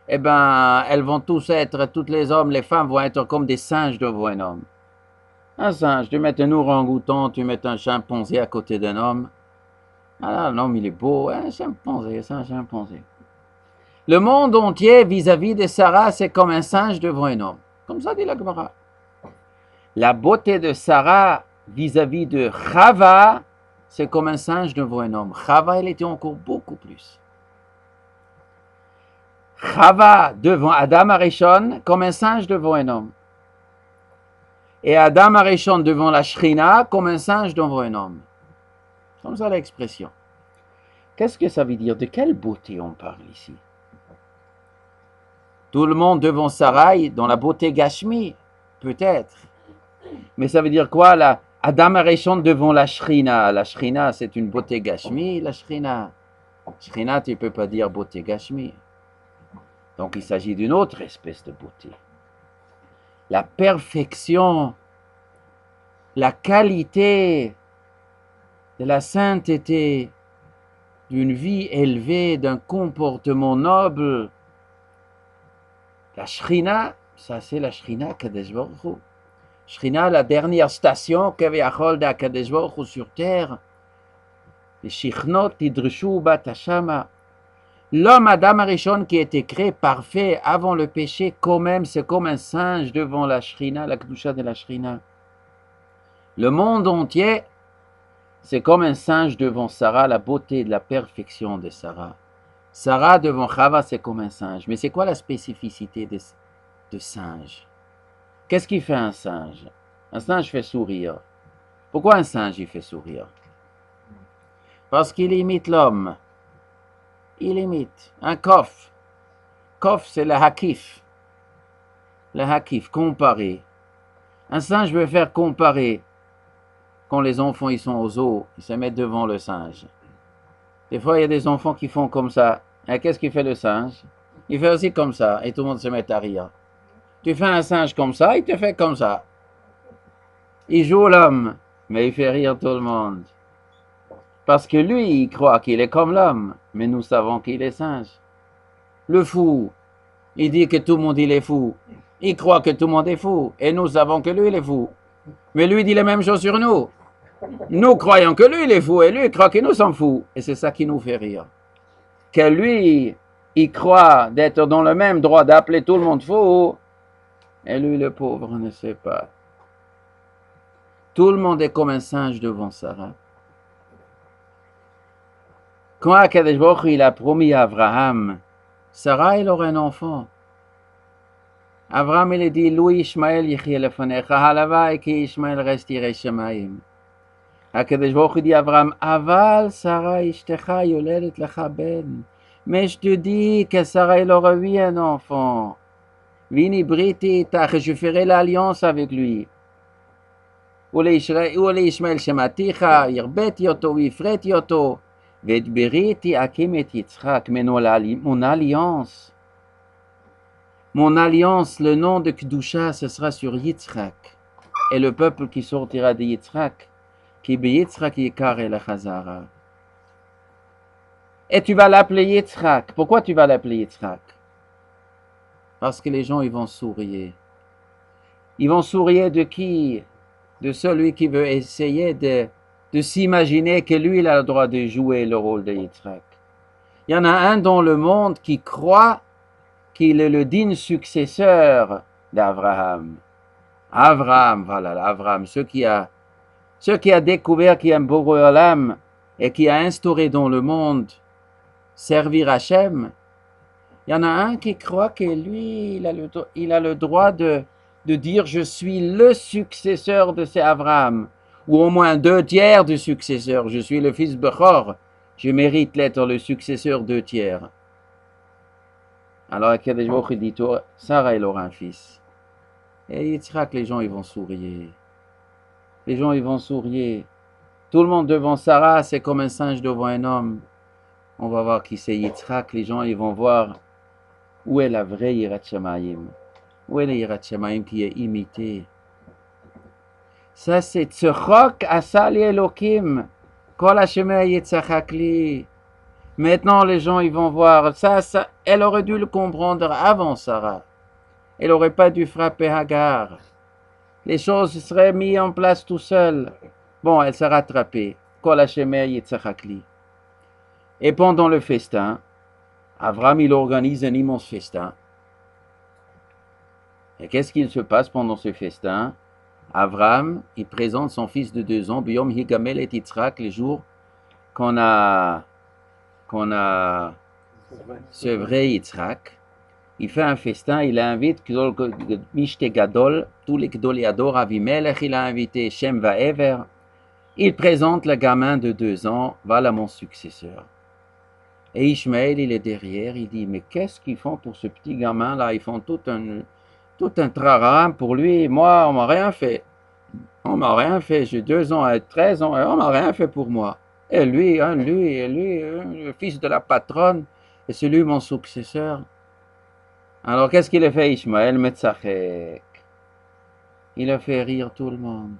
eh bien, elles vont tous être, tous les hommes, les femmes vont être comme des singes devant un homme. Un singe, tu mets un orang-outan, tu mets un chimpanzé à côté d'un homme. Ah, l'homme, il est beau, un chimpanzé, c'est un chimpanzé. Le monde entier, vis-à-vis de Sarah, c'est comme un singe devant un homme. Comme ça dit la Gemara. La beauté de Sarah, vis-à-vis de Chava, c'est comme un singe devant un homme. Chava, elle était encore beaucoup plus. Chava devant Adam Arishon, comme un singe devant un homme. Et Adam Arishon devant la Shrina, comme un singe devant un homme. Comme ça l'expression. Qu'est-ce que ça veut dire? De quelle beauté on parle ici? Tout le monde devant Sarai, dans la beauté Gashmi, peut-être. Mais ça veut dire quoi là? Adam Arishon devant la Shrina. La Shrina, c'est une beauté Gashmi, la Shrina. Shrina, tu ne peux pas dire beauté Gashmi. Donc il s'agit d'une autre espèce de beauté. La perfection, la qualité de la sainteté, d'une vie élevée, d'un comportement noble. La Shrina, ça c'est la Shrina Kadosh Baruch Hu. Shrina, la dernière station qu'avait Achol d'Akadosh Baruch Hu sur terre. Les Shichnot Tidrshu Bat Hashama. L'homme Adam Arishon qui a été créé parfait avant le péché, quand même, c'est comme un singe devant la Shrina, la Kedusha de la Shrina. Le monde entier, c'est comme un singe devant Sarah, la beauté de la perfection de Sarah. Sarah devant Chava, c'est comme un singe. Mais c'est quoi la spécificité de singe? Qu'est-ce qui fait un singe? Un singe fait sourire. Pourquoi un singe il fait sourire? Parce qu'il imite l'homme. Il imite. Un kof. Kof, c'est le hakif. Le hakif, comparer. Un singe veut faire comparer. Quand les enfants ils sont aux zoo, ils se mettent devant le singe. Des fois, il y a des enfants qui font comme ça. Et qu'est-ce qu'il fait le singe? Il fait aussi comme ça. Et tout le monde se met à rire. Tu fais un singe comme ça, il te fait comme ça. Il joue l'homme, mais il fait rire tout le monde. Parce que lui, il croit qu'il est comme l'homme, mais nous savons qu'il est singe. Le fou, il dit que tout le monde il est fou. Il croit que tout le monde est fou. Et nous savons que lui, il est fou. Mais lui dit la même chose sur nous. Nous croyons que lui, il est fou. Et lui, il croit que nous sommes fous. Et c'est ça qui nous fait rire. Que lui, il croit d'être dans le même droit d'appeler tout le monde fou. Et lui, le pauvre, ne sait pas. Tout le monde est comme un singe devant Sarah. Quand Akadosh Baruch Hu, il a promis à Abraham, Sarah, il aura un enfant. Abraham, il a dit, Louis Ishmael yichyeh lefanecha, halavai ki Ishmael reste yirei shamayim. Akadosh Baruch Hu dit à Abraham, Aval Sarah ishtecha yoledet lecha ben. Mais je te dis que Sarah, il aura eu un enfant. Vini briti itach, je ferai l'alliance avec lui. Ule Ishmael shematicha, yirbeti oto, yifreti oto. Mais mon alliance, le nom de Kedusha, ce sera sur Yitzhak. Et le peuple qui sortira de Yitzhak, qui be Yitzhak Yikar el Chazara. Et tu vas l'appeler Yitzhak. Pourquoi tu vas l'appeler Yitzhak? Parce que les gens, ils vont sourire. Ils vont sourire de qui? De celui qui veut essayer de s'imaginer que lui, il a le droit de jouer le rôle de Yitzhak. Il y en a un dans le monde qui croit qu'il est le digne successeur d'Abraham. Abraham, voilà, Abraham, ceux qui a découvert qu'il y a un Boré Olam et qui a instauré dans le monde servir Hachem. Il y en a un qui croit que lui, il a le droit de dire je suis le successeur de ces Abraham. Ou au moins 2/3 du successeur. Je suis le fils Bechor. Je mérite d'être le successeur 2/3. Alors, Akadosh Baruch Hu dit, Sarah, elle aura un fils. Et Yitzhak, les gens, ils vont sourire. Les gens, ils vont sourire. Tout le monde devant Sarah, c'est comme un singe devant un homme. On va voir qui c'est Yitzhak. Les gens, ils vont voir où est la vraie Yirat Shamayim. Où est la Yirat Shamayim qui est imitée. Ça, c'est Tzchok Asali Elokim. Kol Hashemei Yitzchakli. Maintenant, les gens, ils vont voir. Ça, elle aurait dû le comprendre avant Sarah. Elle n'aurait pas dû frapper Hagar. Les choses seraient mises en place tout seul. Bon, elle s'est rattrapée. Kol Hashemei Yitzchakli. Et pendant le festin, Avram, il organise un immense festin. Et qu'est-ce qu'il se passe pendant ce festin? Avram, il présente son fils de 2 ans, Biyom Higamel et Yitzhak, les jours qu'on a sevré Yitzhak. Il fait un festin, il invite Mishte Gadol, tous les Gdoliador, Avimelech, il a invité Shem Vaever. Il présente le gamin de 2 ans, voilà mon successeur. Et Ishmaël, il est derrière, il dit, mais qu'est-ce qu'ils font pour ce petit gamin-là? Ils font tout un traram pour lui. Moi, on m'a rien fait. On m'a rien fait. J'ai 2 ans et 13 ans et on m'a rien fait pour moi. Et lui, le fils de la patronne, et c'est lui mon successeur. Alors, qu'est-ce qu'il a fait, Ishmaël Metzachek? Il a fait rire tout le monde.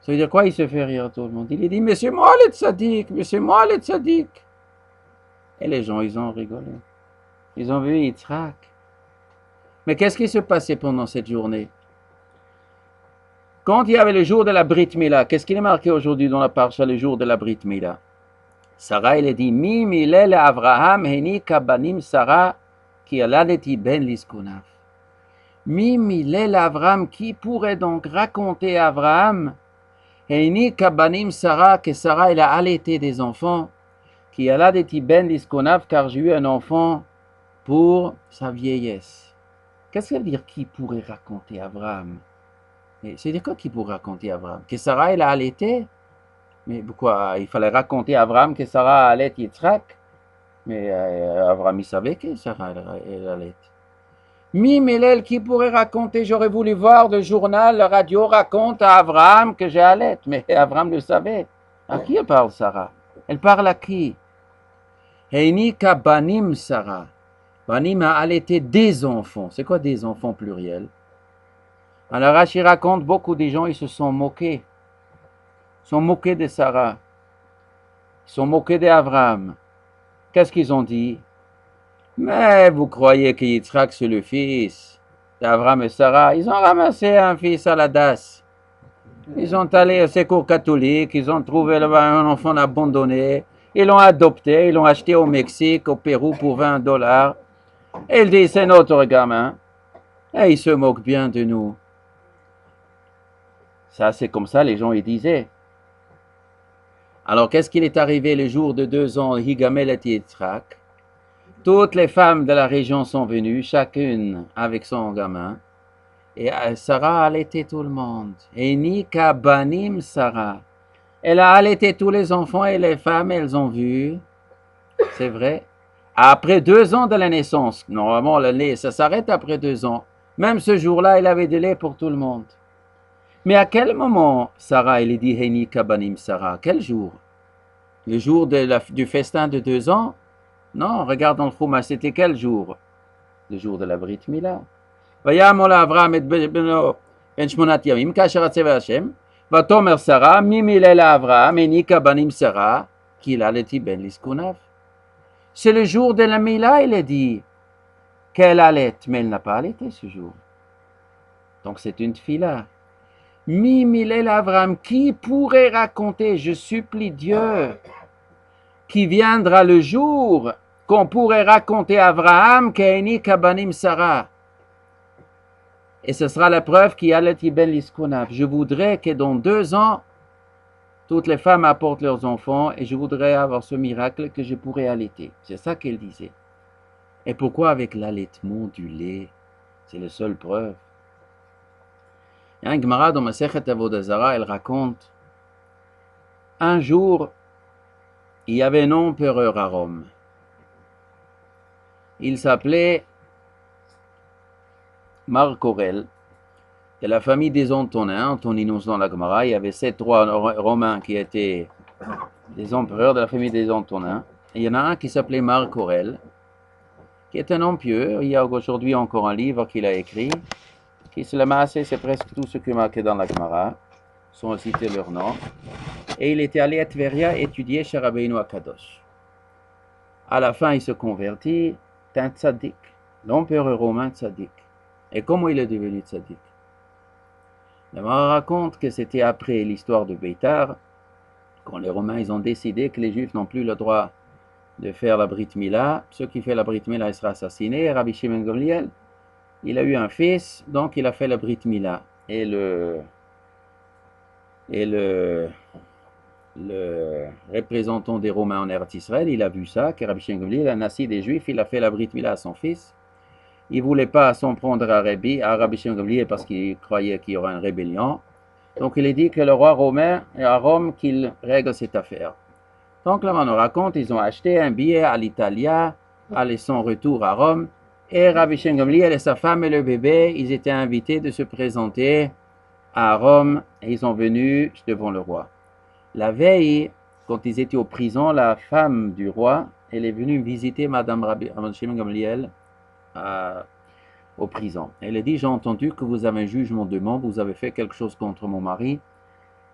Ça veut dire quoi, il se fait rire tout le monde? Il dit, mais c'est moi le tzaddik, mais c'est moi le tzaddik. Et les gens, ils ont rigolé. Ils ont vu Yitzhak. Mais qu'est-ce qui se passait pendant cette journée? Quand il y avait le jour de la Brit Mila, qu'est-ce qu'il est marqué aujourd'hui dans la Parsha, le jour de la Brit Mila? Sarah, il a dit, Mi milel Avraham, heni kabanim Sarah, qui aladeti ben liskunav. Mi milel Avraham, qui pourrait donc raconter à Avraham, heni kabanim Sarah, que Sarah, il a allaité des enfants, qui aladeti ben liskunav, car j'ai eu un enfant pour sa vieillesse. Qu'est-ce que ça veut dire qui pourrait raconter à Abraham? C'est-à-dire quoi qui pourrait raconter à Abraham? Que Sarah, elle a allaité? Mais pourquoi? Il fallait raconter à Abraham que Sarah allait Yitzhak? Mais Abraham, il savait que Sarah, elle allait. Mimélel, qui pourrait raconter? J'aurais voulu voir le journal, la radio raconte à Abraham que j'ai allait. Mais Abraham le savait. À qui elle parle, Sarah? Elle parle à qui? Heinika banim Sarah. Banim a allaité des enfants. C'est quoi des enfants pluriels? Alors Rashi raconte, beaucoup de gens, ils se sont moqués. Ils sont moqués de Sarah. Ils sont moqués d'Abraham. Qu'est-ce qu'ils ont dit? Mais vous croyez que Yitzhak c'est le fils d'Abraham et Sarah? Ils ont ramassé un fils à la DAS. Ils sont allés au secours catholique, ils ont trouvé un enfant abandonné. Ils l'ont adopté, ils l'ont acheté au Mexique, au Pérou pour $20. Et il dit, c'est notre gamin. Et il se moque bien de nous. Ça, c'est comme ça, les gens y disaient. Alors, qu'est-ce qu'il est arrivé le jour de 2 ans, Higamel et Yitzhak? Toutes les femmes de la région sont venues, chacune avec son gamin. Et Sarah a allaité tout le monde. Et Nika banim Sarah. Elle a allaité tous les enfants et les femmes, elles ont vu. C'est vrai. Après 2 ans de la naissance, normalement le lait, ça s'arrête après 2 ans. Même ce jour-là, il avait de lait pour tout le monde. Mais à quel moment Sarah, il dit Heni Kabanim Sarah? Quel jour? Le jour du festin de 2 ans? Non, regarde dans le Chumash, c'était quel jour? Le jour de la Brit Mila. Vayamol Avraham et beno ben shmonat yamim kasher atzeva Hashem. Vatomer Sarah mimilel Avraham Heni Kabanim Sarah qu'il allait ben liskunav. C'est le jour de la Mila, il a dit qu'elle allait, mais elle n'a pas allaité ce jour. Donc c'est une fila. Mimilel Avraham, qui pourrait raconter, je supplie Dieu, qui viendra le jour qu'on pourrait raconter à Avraham qu'Eini Kabanim Sarah. Et ce sera la preuve qu'il y a le Tiben Liskunav. Je voudrais que dans 2 ans, toutes les femmes apportent leurs enfants et je voudrais avoir ce miracle que je pourrais allaiter. C'est ça qu'elle disait. Et pourquoi avec l'allaitement du lait? C'est la seule preuve. Il y a un Gemara dans Masechet Avodah Zarah, elle raconte, un jour, il y avait un empereur à Rome. Il s'appelait Marc Aurèle, de la famille des Antonins, Antoninus dans la Gemara. Il y avait 7 rois romains qui étaient des empereurs de la famille des Antonins. Et il y en a un qui s'appelait Marc Aurèle, qui est un homme pieux. Il y a aujourd'hui encore un livre qu'il a écrit, qui se l'a massé, c'est presque tout ce qui est marqué dans la Gemara, sans citer leur nom. Et il était allé à Tveria étudier chez Rabbeinu Akadosh. À la fin, il se convertit, c'est un tzaddik, l'empereur romain tzaddik. Et comment il est devenu tzaddik? La Gemara raconte que c'était après l'histoire de Beitar, quand les Romains ils ont décidé que les Juifs n'ont plus le droit de faire la Brit Mila. Ceux qui font la Brit Mila, il sera assassiné. Et Rabbi Shimon Gamliel, il a eu un fils, donc il a fait la Brit Mila. Et le représentant des Romains en Eretz Israël, il a vu ça, que Rabbi Shimon Gamliel, un nasi des Juifs, il a fait la Brit Mila à son fils. Il ne voulait pas s'en prendre à Rabbi Shimon Gamliel parce qu'il croyait qu'il y aurait une rébellion. Donc il a dit que le roi romain est à Rome qu'il règle cette affaire. Donc là, on nous raconte, ils ont acheté un billet à l'Italia, à son retour à Rome, et Rabbi Shimon Gamliel et sa femme et le bébé, ils étaient invités de se présenter à Rome, et ils sont venus devant le roi. La veille, quand ils étaient en prison, la femme du roi, elle est venue visiter Madame Rabbi Shimon Gamliel aux prisons. Elle a dit, j'ai entendu que vous avez un jugement de mort, vous avez fait quelque chose contre mon mari.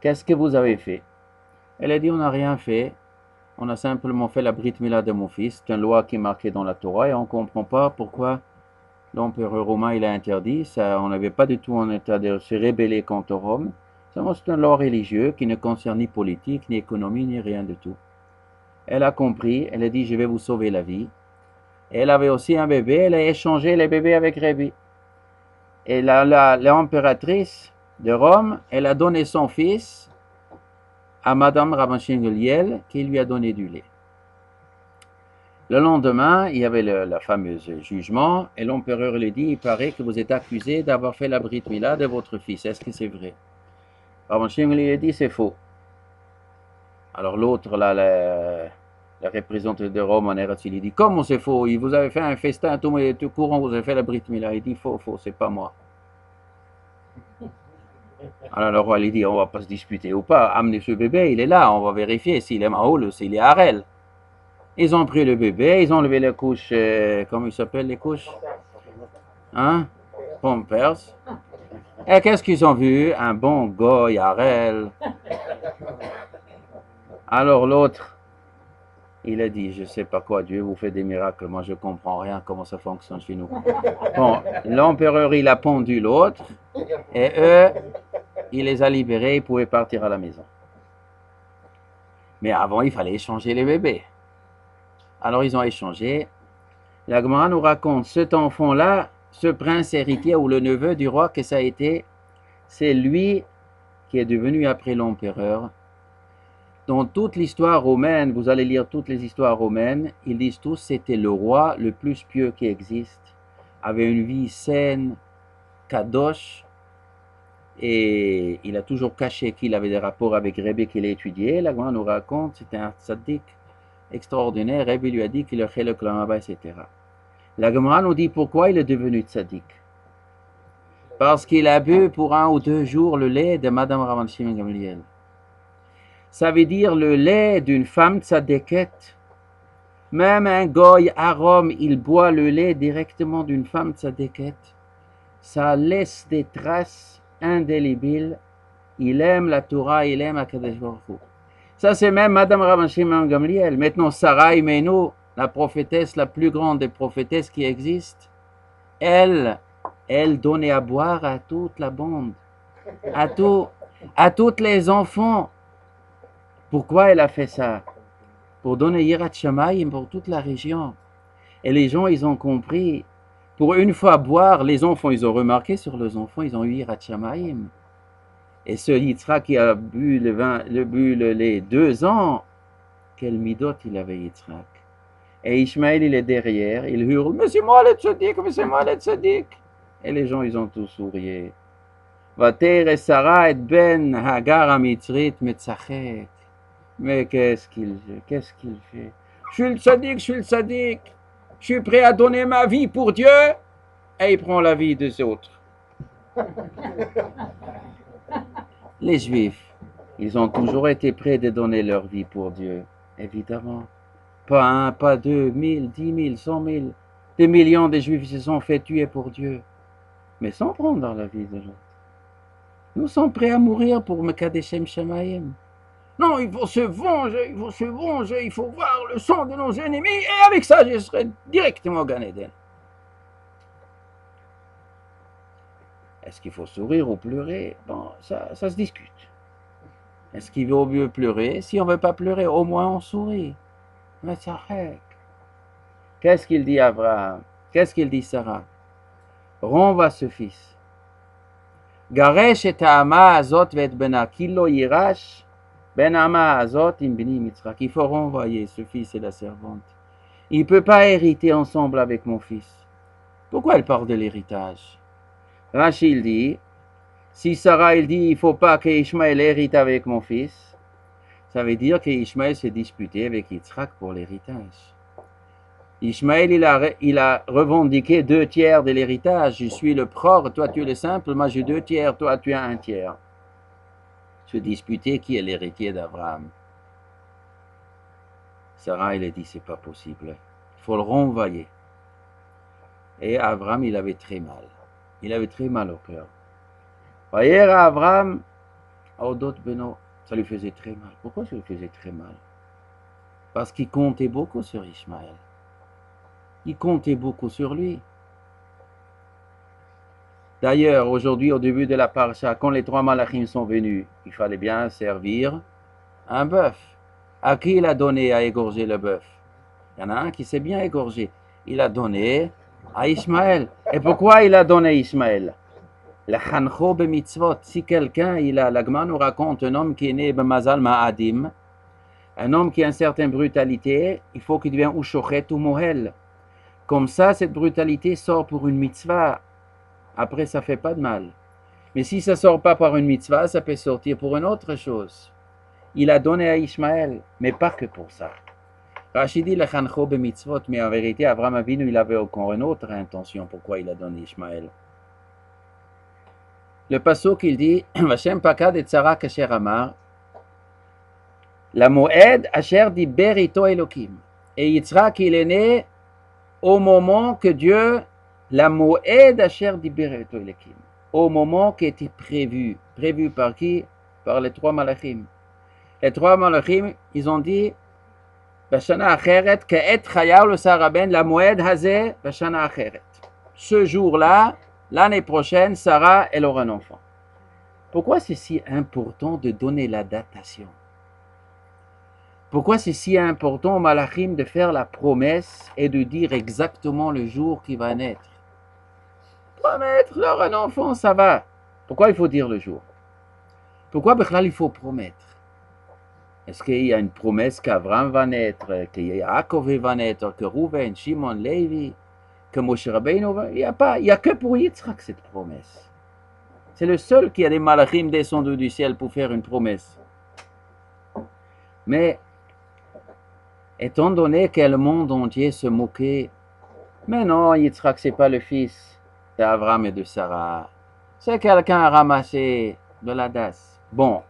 Qu'est-ce que vous avez fait? Elle a dit, on n'a rien fait. On a simplement fait la Brit Mila de mon fils. C'est une loi qui est marquée dans la Torah et on ne comprend pas pourquoi l'empereur romain il a interdit. Ça, on n'avait pas du tout en état de se rébeller contre Rome. C'est une loi religieuse qui ne concerne ni politique, ni économie, ni rien du tout. Elle a compris, elle a dit, je vais vous sauver la vie. Elle avait aussi un bébé, elle a échangé les bébés avec Rébi. Et l'impératrice de Rome, elle a donné son fils à Madame Rabban Gamliel, qui lui a donné du lait. Le lendemain, il y avait la fameuse jugement, et l'empereur lui dit, il paraît que vous êtes accusé d'avoir fait la brit mila de votre fils. Est-ce que c'est vrai? Rabban lui a dit, c'est faux. Alors l'autre, là, la représentante de Rome en Eretz, il dit, comment c'est faux? Vous avez fait un festin tout courant, vous avez fait la brit mila. Il dit, faux, c'est pas moi. Alors le roi lui dit, on va pas se disputer ou pas, amenez ce bébé, il est là, on va vérifier s'il est Mahoul ou s'il est Harel. Ils ont pris le bébé, ils ont levé les couches, comment ils s'appellent les couches? Hein? Pampers. Et qu'est-ce qu'ils ont vu? Un bon goy, Harel. Alors l'autre, il a dit, je sais pas quoi, Dieu vous fait des miracles, moi je comprends rien comment ça fonctionne chez nous. Bon, l'empereur il a pendu l'autre, et eux, il les a libérés, ils pouvaient partir à la maison. Mais avant, il fallait échanger les bébés. Alors ils ont échangé. La Gemara nous raconte, cet enfant-là, ce prince héritier ou le neveu du roi que ça a été, c'est lui qui est devenu après l'empereur. Dans toute l'histoire romaine, vous allez lire toutes les histoires romaines, ils disent tous c'était le roi le plus pieux qui existe, avait une vie saine, kadosh, et il a toujours caché qu'il avait des rapports avec Rebbe qu'il a étudié. La Gemara nous raconte, c'était un tzaddik extraordinaire, Rebbe lui a dit qu'il a fait le clamaba, etc. La Gemara nous dit pourquoi il est devenu tzaddik. Parce qu'il a bu pour 1 ou 2 jours le lait de Madame Rabban Shimon Gamliel. Ça veut dire le lait d'une femme tzaddiket. Même un goy à Rome, il boit le lait directement d'une femme tzaddiket. Ça laisse des traces indélébiles. Il aime la Torah, il aime Akadosh Baruch Hu. Ça c'est même Madame Rabban Shimon Gamliel. Maintenant Sarah Imenu, la prophétesse, la plus grande des prophétesses qui existe, elle donnait à boire à toute la bande, à tous les enfants. Pourquoi elle a fait ça? Pour donner Yirat Shamayim pour toute la région. Et les gens, ils ont compris. Pour une fois boire, les enfants, ils ont remarqué sur les enfants, ils ont eu Yirat Shamayim. Et ce Yitzhak qui a bu le lait 2 ans, quel midot il avait Yitzhak. Et Ishmaël, il est derrière, il hurle, mais c'est moi le tzaddik, mais c'est moi le tzaddik. Et les gens, ils ont tous souri. Vater et Sarah et Ben Hagar Amitzrit Metzachek. Mais qu'est-ce qu'il fait? Je suis le tzaddik, je suis prêt à donner ma vie pour Dieu. Et il prend la vie des autres. Les Juifs, ils ont toujours été prêts de donner leur vie pour Dieu, évidemment. Pas 1, pas 2, 1000, 10 000, 100 000. Des millions de Juifs se sont fait tuer pour Dieu, mais sans prendre dans la vie de l'autre. Nous sommes prêts à mourir pour Mekadeshem Shamayim. Non, il faut se venger, il faut voir le sang de nos ennemis, et avec ça, je serai directement au Gan Eden. Est-ce qu'il faut sourire ou pleurer? Bon, ça se discute. Est-ce qu'il vaut mieux pleurer? Si on ne veut pas pleurer, au moins on sourit. Mais ça arrête. Qu'est-ce qu'il dit Abraham? Qu'est-ce qu'il dit Sarah? Renvoie ce fils. Garesh et Ha'ama azot vet bena kilo yirash ben Ha'ama azot im bni Mitzrak. Il faut renvoyer ce fils et la servante. Il ne peut pas hériter ensemble avec mon fils. Pourquoi elle parle de l'héritage? Rachid dit, si Sarah il dit il ne faut pas que Ishmaël hérite avec mon fils, ça veut dire que Ishmaël s'est disputé avec Yitzhak pour l'héritage. Ishmaël il a revendiqué 2 tiers de l'héritage. Je suis le prore, toi tu es le simple, moi j'ai 2 tiers, toi tu as 1 tiers. Se disputer qui est l'héritier d'Abraham. Sarah il a dit c'est pas possible, il faut le renvoyer. Et Abraham il avait très mal. Il avait très mal au cœur. Voyez, Abraham, Audot Beno, ça lui faisait très mal. Pourquoi ça lui faisait très mal? Parce qu'il comptait beaucoup sur Ishmaël. Il comptait beaucoup sur lui. D'ailleurs, aujourd'hui, au début de la paracha, quand les 3 malachim sont venus, il fallait bien servir un bœuf. À qui il a donné à égorger le bœuf? Il y en a un qui s'est bien égorgé. Il a donné à Ishmaël. Et pourquoi il a donné à Ishmaël? Le chancho b'mitzvot. Si quelqu'un, la Gemara nous raconte un homme qui est né b'mazal ma'adim, un homme qui a une certaine brutalité, il faut qu'il devienne ou shochet ou mohel. Comme ça, cette brutalité sort pour une mitzvah. Après, ça fait pas de mal. Mais si ça sort pas par une mitzvah, ça peut sortir pour une autre chose. Il a donné à Ishmaël, mais pas que pour ça. Rachid dit le chancho b'mitzvot, mais en vérité, Abraham Avinu, il avait encore une autre intention pourquoi il a donné Ishmaël. Le pasuk, il dit, Vashem pakad et tzara kasher amar, la moed asher diber ito Elokim. Et Yitzhak, il est né au moment que Dieu, la moed asher diber ito Elokim, au moment qui était prévu. Prévu par qui? Par les trois malachim. Les trois malachim, ils ont dit, Bashana acheret ke'et chayav le saraben, la moed hazeh, Bashana acheret. Ce jour-là, l'année prochaine, Sarah, elle aura un enfant. Pourquoi c'est si important de donner la datation? Pourquoi c'est si important au Malachim de faire la promesse et de dire exactement le jour qui va naître? Promettre leur un enfant, ça va. Pourquoi il faut dire le jour? Pourquoi il faut promettre? Est-ce qu'il y a une promesse qu'Abraham va naître, que Yaakov va naître, que Rouven, Shimon, Lévi, que Moshe Rabbeinu va... Il n'y a que pour Yitzhak cette promesse. C'est le seul qui a des malachim descendus du ciel pour faire une promesse. Mais, étant donné que le monde entier se moquait, mais non, Yitzhak, c'est pas le fils d'Abraham et de Sarah. C'est quelqu'un à ramasser de la dasse. Bon,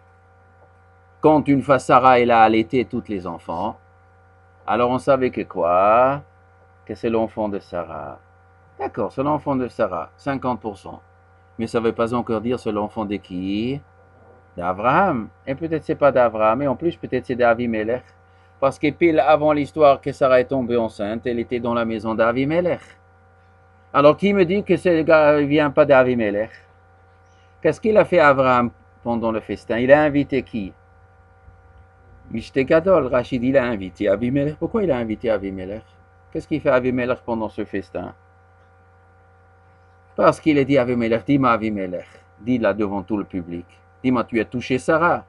quand une fois Sarah, elle a allaité tous les enfants, alors on savait que quoi? Que c'est l'enfant de Sarah. D'accord, c'est l'enfant de Sarah, 50%. Mais ça ne veut pas encore dire c'est l'enfant de qui? D'Abraham. Et peut-être c'est pas d'Abraham, et en plus peut-être c'est d'Avimelech. Parce que pile avant l'histoire que Sarah est tombée enceinte, elle était dans la maison d'Avimelech. Alors qui me dit que ce gars ne vient pas d'Avimelech? Qu'est-ce qu'il a fait Abraham pendant le festin? Il a invité qui? Mishte Gadol, Rachid, il a invité Avimelech. Pourquoi il a invité Avimelech? Qu'est-ce qu'il fait Avimelech pendant ce festin? Parce qu'il a dit à Avimelech, dis-moi Avimelech, dis là devant tout le public, dis-moi tu as touché Sarah.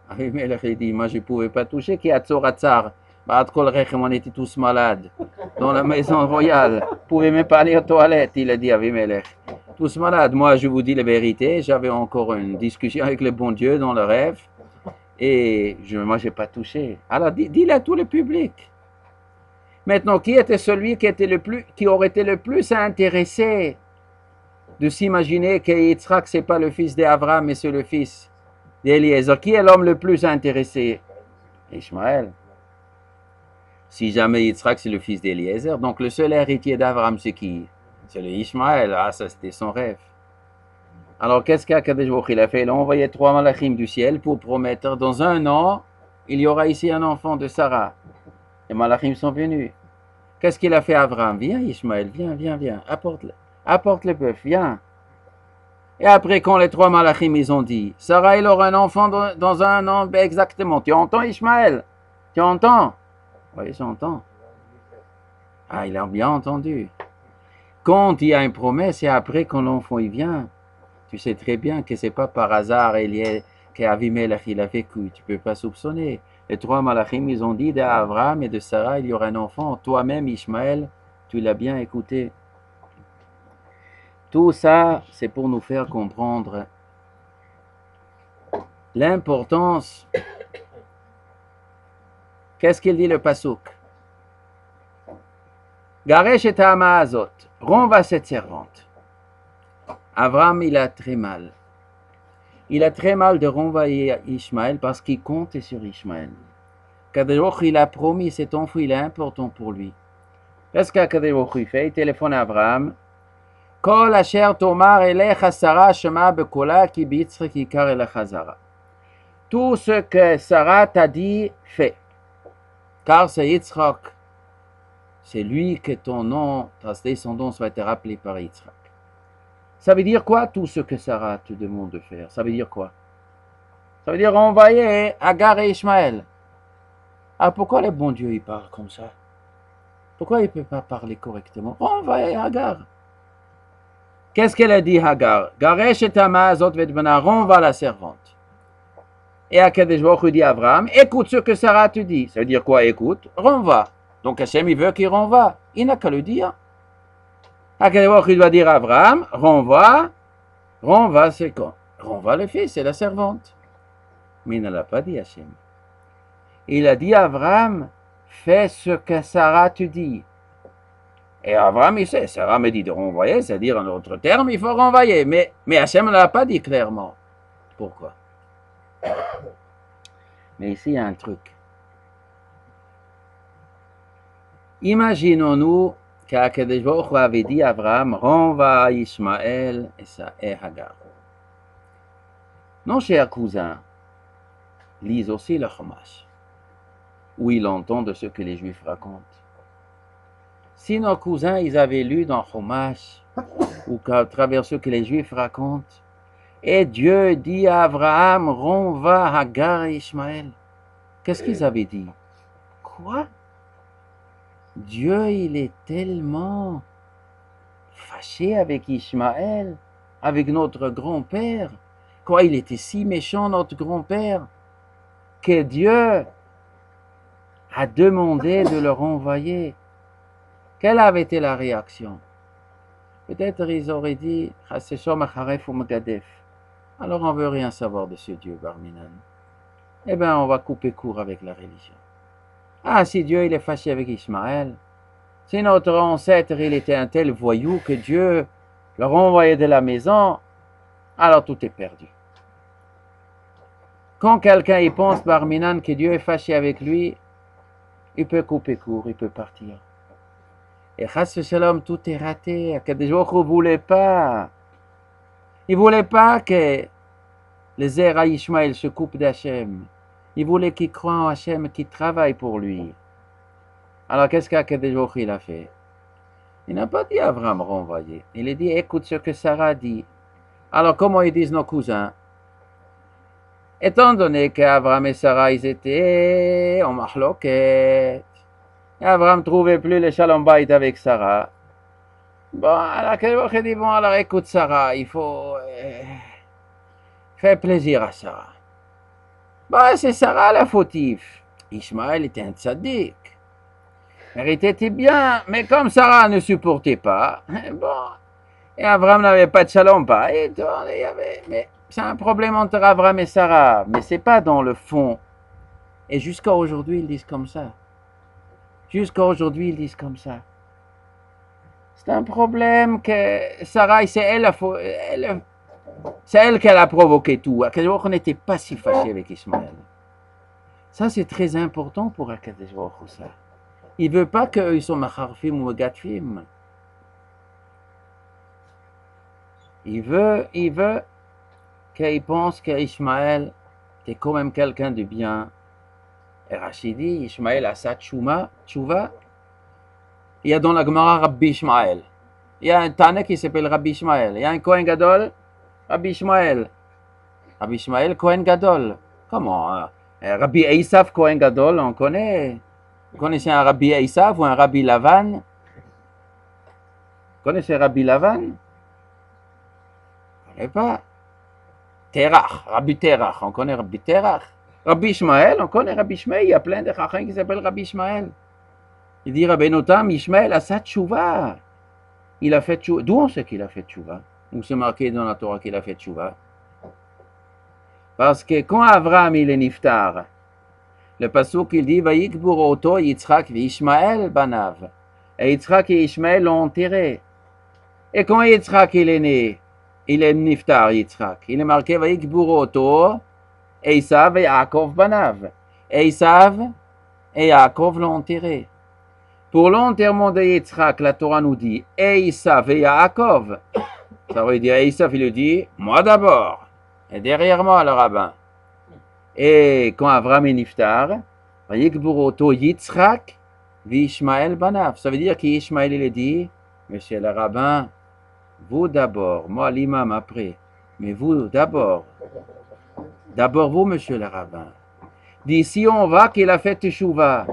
Avimelech il dit, moi je ne pouvais pas toucher, qui a Tzoratzar, on était tous malades, dans la maison royale, on ne pouvait même pas aller aux toilettes, il a dit Avimelech. Tous malades, moi je vous dis la vérité, j'avais encore une discussion avec le bon Dieu dans le rêve, et moi je n'ai pas touché. Alors dis-le à tout le public. Maintenant, qui était celui qui aurait été le plus intéressé de s'imaginer que Yitzhak, ce n'est pas le fils d'Abraham, mais c'est le fils d'Eliezer? Qui est l'homme le plus intéressé? Ishmaël. Si jamais Yitzhak, c'est le fils d'Eliezer, donc le seul héritier d'Abraham, c'est qui? C'est le Ishmaël. Ah, ça, c'était son rêve. Alors, qu'est-ce qu'Akadosh Baruch Hu a fait? Il a envoyé 3 malachim du ciel pour promettre, dans 1 an, il y aura ici un enfant de Sarah. Les malachim sont venus. Qu'est-ce qu'il a fait Abraham? Viens Ishmaël, viens, apporte le bœuf, viens. Et après, quand les 3 malachim, ils ont dit, Sarah, il aura un enfant dans 1 an, ben exactement. Tu entends Ishmaël? Tu entends? Oui, j'entends. Ah, il a bien entendu. Quand il y a une promesse et après, quand l'enfant il vient, tu sais très bien que c'est pas par hasard qu'Avimelech il a vécu. Tu peux pas soupçonner. Les 3 malachim, ils ont dit d'Abraham et de Sarah, il y aura un enfant. Toi-même, Ishmaël, tu l'as bien écouté. Tout ça, c'est pour nous faire comprendre l'importance. Qu'est-ce qu'il dit le pasuk? Garesh et Ha'amazot, renvoie cette servante. Abraham, il a très mal. Il a très mal de renvoyer Ishmaël parce qu'il compte sur Ishmaël. Kadesh il a promis cet enfant, il est important pour lui. Qu'est-ce qu'Akadesh fait? Il téléphone à Abraham. Kol asher tomar elecha Sarah shema bekola ki bitzrik ikar elecha zara. Tout ce que Sarah t'a dit, fais. Car c'est Yitzhak. C'est lui que ton nom, ta descendance va être rappelée par Yitzhak. Ça veut dire quoi, tout ce que Sarah te demande de faire? Ça veut dire quoi? Ça veut dire envoyer Agar et Ishmaël. Ah, pourquoi le bon Dieu, il parle comme ça? Pourquoi il ne peut pas parler correctement? Renvoie Hagar. Qu'est-ce qu'elle a dit, Hagar? Garesh et Amazot Vedbana, renvoie la servante. Et Akadosh Baruch Hu dit à Abraham, écoute ce que Sarah te dit. Ça veut dire quoi, écoute? Renvoie. Donc Hachem, il veut qu'il renvoie. Il n'a qu'à le dire. Akadosh Baruch Hu doit dire à Abraham, renvoie, c'est quoi? Renvoie le fils et la servante. Mais il ne l'a pas dit, Hachem. Il a dit à Abraham, fais ce que Sarah te dit. Et Abraham, il sait, Sarah me dit de renvoyer, c'est-à-dire en d'autres termes, il faut renvoyer. Mais Hachem ne l'a pas dit clairement. Pourquoi? Mais ici, il y a un truc. Imaginons-nous qu'Akadosh Baruch Hu avait dit à Abraham, renvoie Ishmaël et Hagar. Nos chers cousins lisent aussi le Chumash, où ils entendent ce que les Juifs racontent. Si nos cousins, ils avaient lu dans Chumash, ou à travers ce que les Juifs racontent, et Dieu dit à Abraham, renvoie Hagar et Ishmaël. Qu'est-ce qu'ils avaient dit? Quoi? Dieu, il est tellement fâché avec Ishmaël, avec notre grand-père. Quoi, il était si méchant, notre grand-père, que Dieu a demandé de le renvoyer. Quelle avait été la réaction? Peut-être ils auraient dit, alors on ne veut rien savoir de ce Dieu, Barminan. Eh bien, on va couper court avec la religion. Ah, si Dieu il est fâché avec Ishmaël, si notre ancêtre il était un tel voyou que Dieu le renvoyait de la maison, alors tout est perdu. Quand quelqu'un y pense, Barminan, que Dieu est fâché avec lui, il peut couper court, il peut partir. Et Chas Shalom, tout est raté. Akadosh Baruch Hu ne voulait pas. Il ne voulait pas que les Zera Ishmaël se coupent d'Hachem. Il voulait qu'il croie en Hachem, qu'il travaille pour lui. Alors qu'est-ce qu'Akadosh Baruch Hu a fait? Il n'a pas dit à Abraham renvoyer. Il a dit écoute ce que Sarah dit. Alors comment ils disent nos cousins? Étant donné qu'Abraham et Sarah ils étaient en mahloket, et Abraham ne trouvait plus le shalom bayit avec Sarah. Bon, alors Akadosh Baruch Hu dit bon alors écoute Sarah, il faut faire plaisir à Sarah. Bah, c'est Sarah la fautive. Ishmaël était un tzaddik. Elle était bien, mais comme Sarah ne supportait pas, bon, et Abraham n'avait pas de shalom bayit, mais c'est un problème entre Abraham et Sarah, mais c'est pas dans le fond. Et jusqu'à aujourd'hui, ils disent comme ça. Jusqu'à aujourd'hui, ils disent comme ça. C'est un problème que Sarah, c'est elle qui a provoqué tout. Akadosh Baruch Hu n'était pas si fâché avec Ishmaël. Ça, c'est très important pour Akadosh Baruch Hu, ça. Il ne veut pas qu'ils soient macharfim ou megatfim. Il veut qu'il pense qu'Ishmaël est quand même quelqu'un de bien. Et Rachid dit, Ishmaël a sa tchouva. Il y a dans la Gemara Rabbi Ishmaël. Il y a un Tana qui s'appelle Rabbi Ishmaël. Il y a un Kohen Gadol, Rabbi Ishmaël. Rabbi Ishmaël, Kohen Gadol. Comment? Rabbi Esav, Kohen Gadol, on connaît. Vous connaissez un Rabbi Esav ou un Rabbi Lavan? Vous connaissez Rabbi Lavan? Je ne connais pas. Terach, Rabbi Terach, on connaît Rabbi Terach. Rabbi Ishmaël, on connaît Rabbi Ishmaël. Il y a plein de chacham qui s'appellent Rabbi Ishmaël. Il dit Rabbi Notam, Ishmaël a sa tchouva. Il a fait tchouva. D'où on sait qu'il a fait tchouva? Où c'est marqué dans la Torah qu'il a fait tchouva? Parce que quand Abraham il est niftar, le pasuk il dit Vayikbur oto Yitzhak v'Ishmaël banav. Et Yitzhak et Ishmaël l'ont enterré. Et quand Yitzhak il est né, il est niftar Yitzhak. Il est marqué Vayikbur oto Esav et Yaakov banav. Esav et Yaakov l'ont enterré. Pour l'enterrement de Yitzhak, la Torah nous dit Esav et Yaakov. Ça veut dire Esav, il le dit moi d'abord. Et derrière moi, le rabbin. Et quand Avraham est niftar, Vayikburoto Yitzhak v'Ishmaël banav. Ça veut dire qu'Ishmaël, il dit monsieur le rabbin, vous d'abord, moi l'imam après, mais vous d'abord. D'abord vous, monsieur le rabbin. D'ici, on voit qu'il a fait Teshuvah.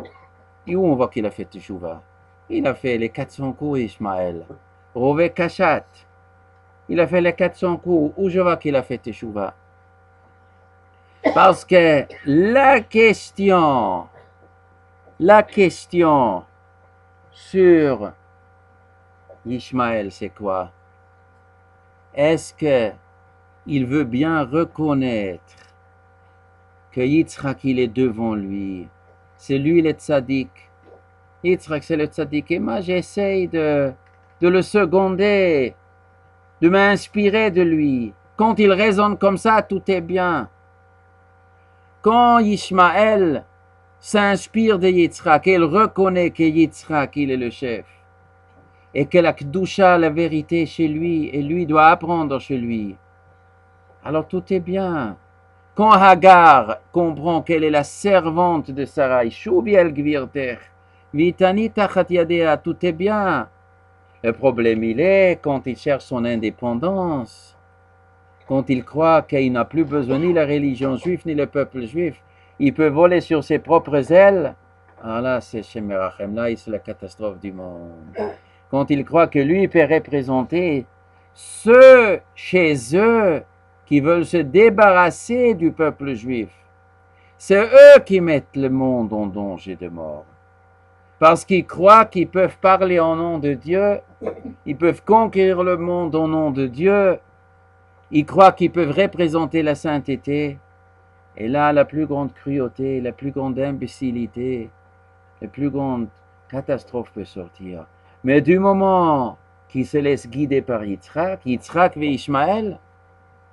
Et où on voit qu'il a fait Teshuvah? Il a fait les 400 coups, Ishmaël. Rové Kachat. Il a fait les 400 coups. Où je vois qu'il a fait Teshuvah? Parce que la question sur Ishmaël, c'est quoi? Est-ce qu'il veut bien reconnaître que Yitzhak, il est devant lui? C'est lui le tzaddik. Yitzhak, c'est le tzaddik. Et moi, j'essaye de le seconder, de m'inspirer de lui. Quand il raisonne comme ça, tout est bien. Quand Ishmaël s'inspire de Yitzhak, il reconnaît que Yitzhak, il est le chef. Et que la Kedusha, la vérité chez lui, et lui doit apprendre chez lui. Alors tout est bien. Quand Hagar comprend qu'elle est la servante de Sarai, Shubi el Gvirter, Vitani tachat yadea, tout est bien. Le problème, il est quand il cherche son indépendance, quand il croit qu'il n'a plus besoin ni la religion juive ni le peuple juif, il peut voler sur ses propres ailes. Ah là, c'est chez Merachem, là, c'est la catastrophe du monde. Quand il croit que lui peut représenter ceux chez eux qui veulent se débarrasser du peuple juif. C'est eux qui mettent le monde en danger de mort. Parce qu'ils croient qu'ils peuvent parler en nom de Dieu, ils peuvent conquérir le monde au nom de Dieu, ils croient qu'ils peuvent représenter la sainteté. Et là, la plus grande cruauté, la plus grande imbécilité, la plus grande catastrophe peut sortir. Mais du moment qu'ils se laissent guider par Yitzhak et Ishmaël,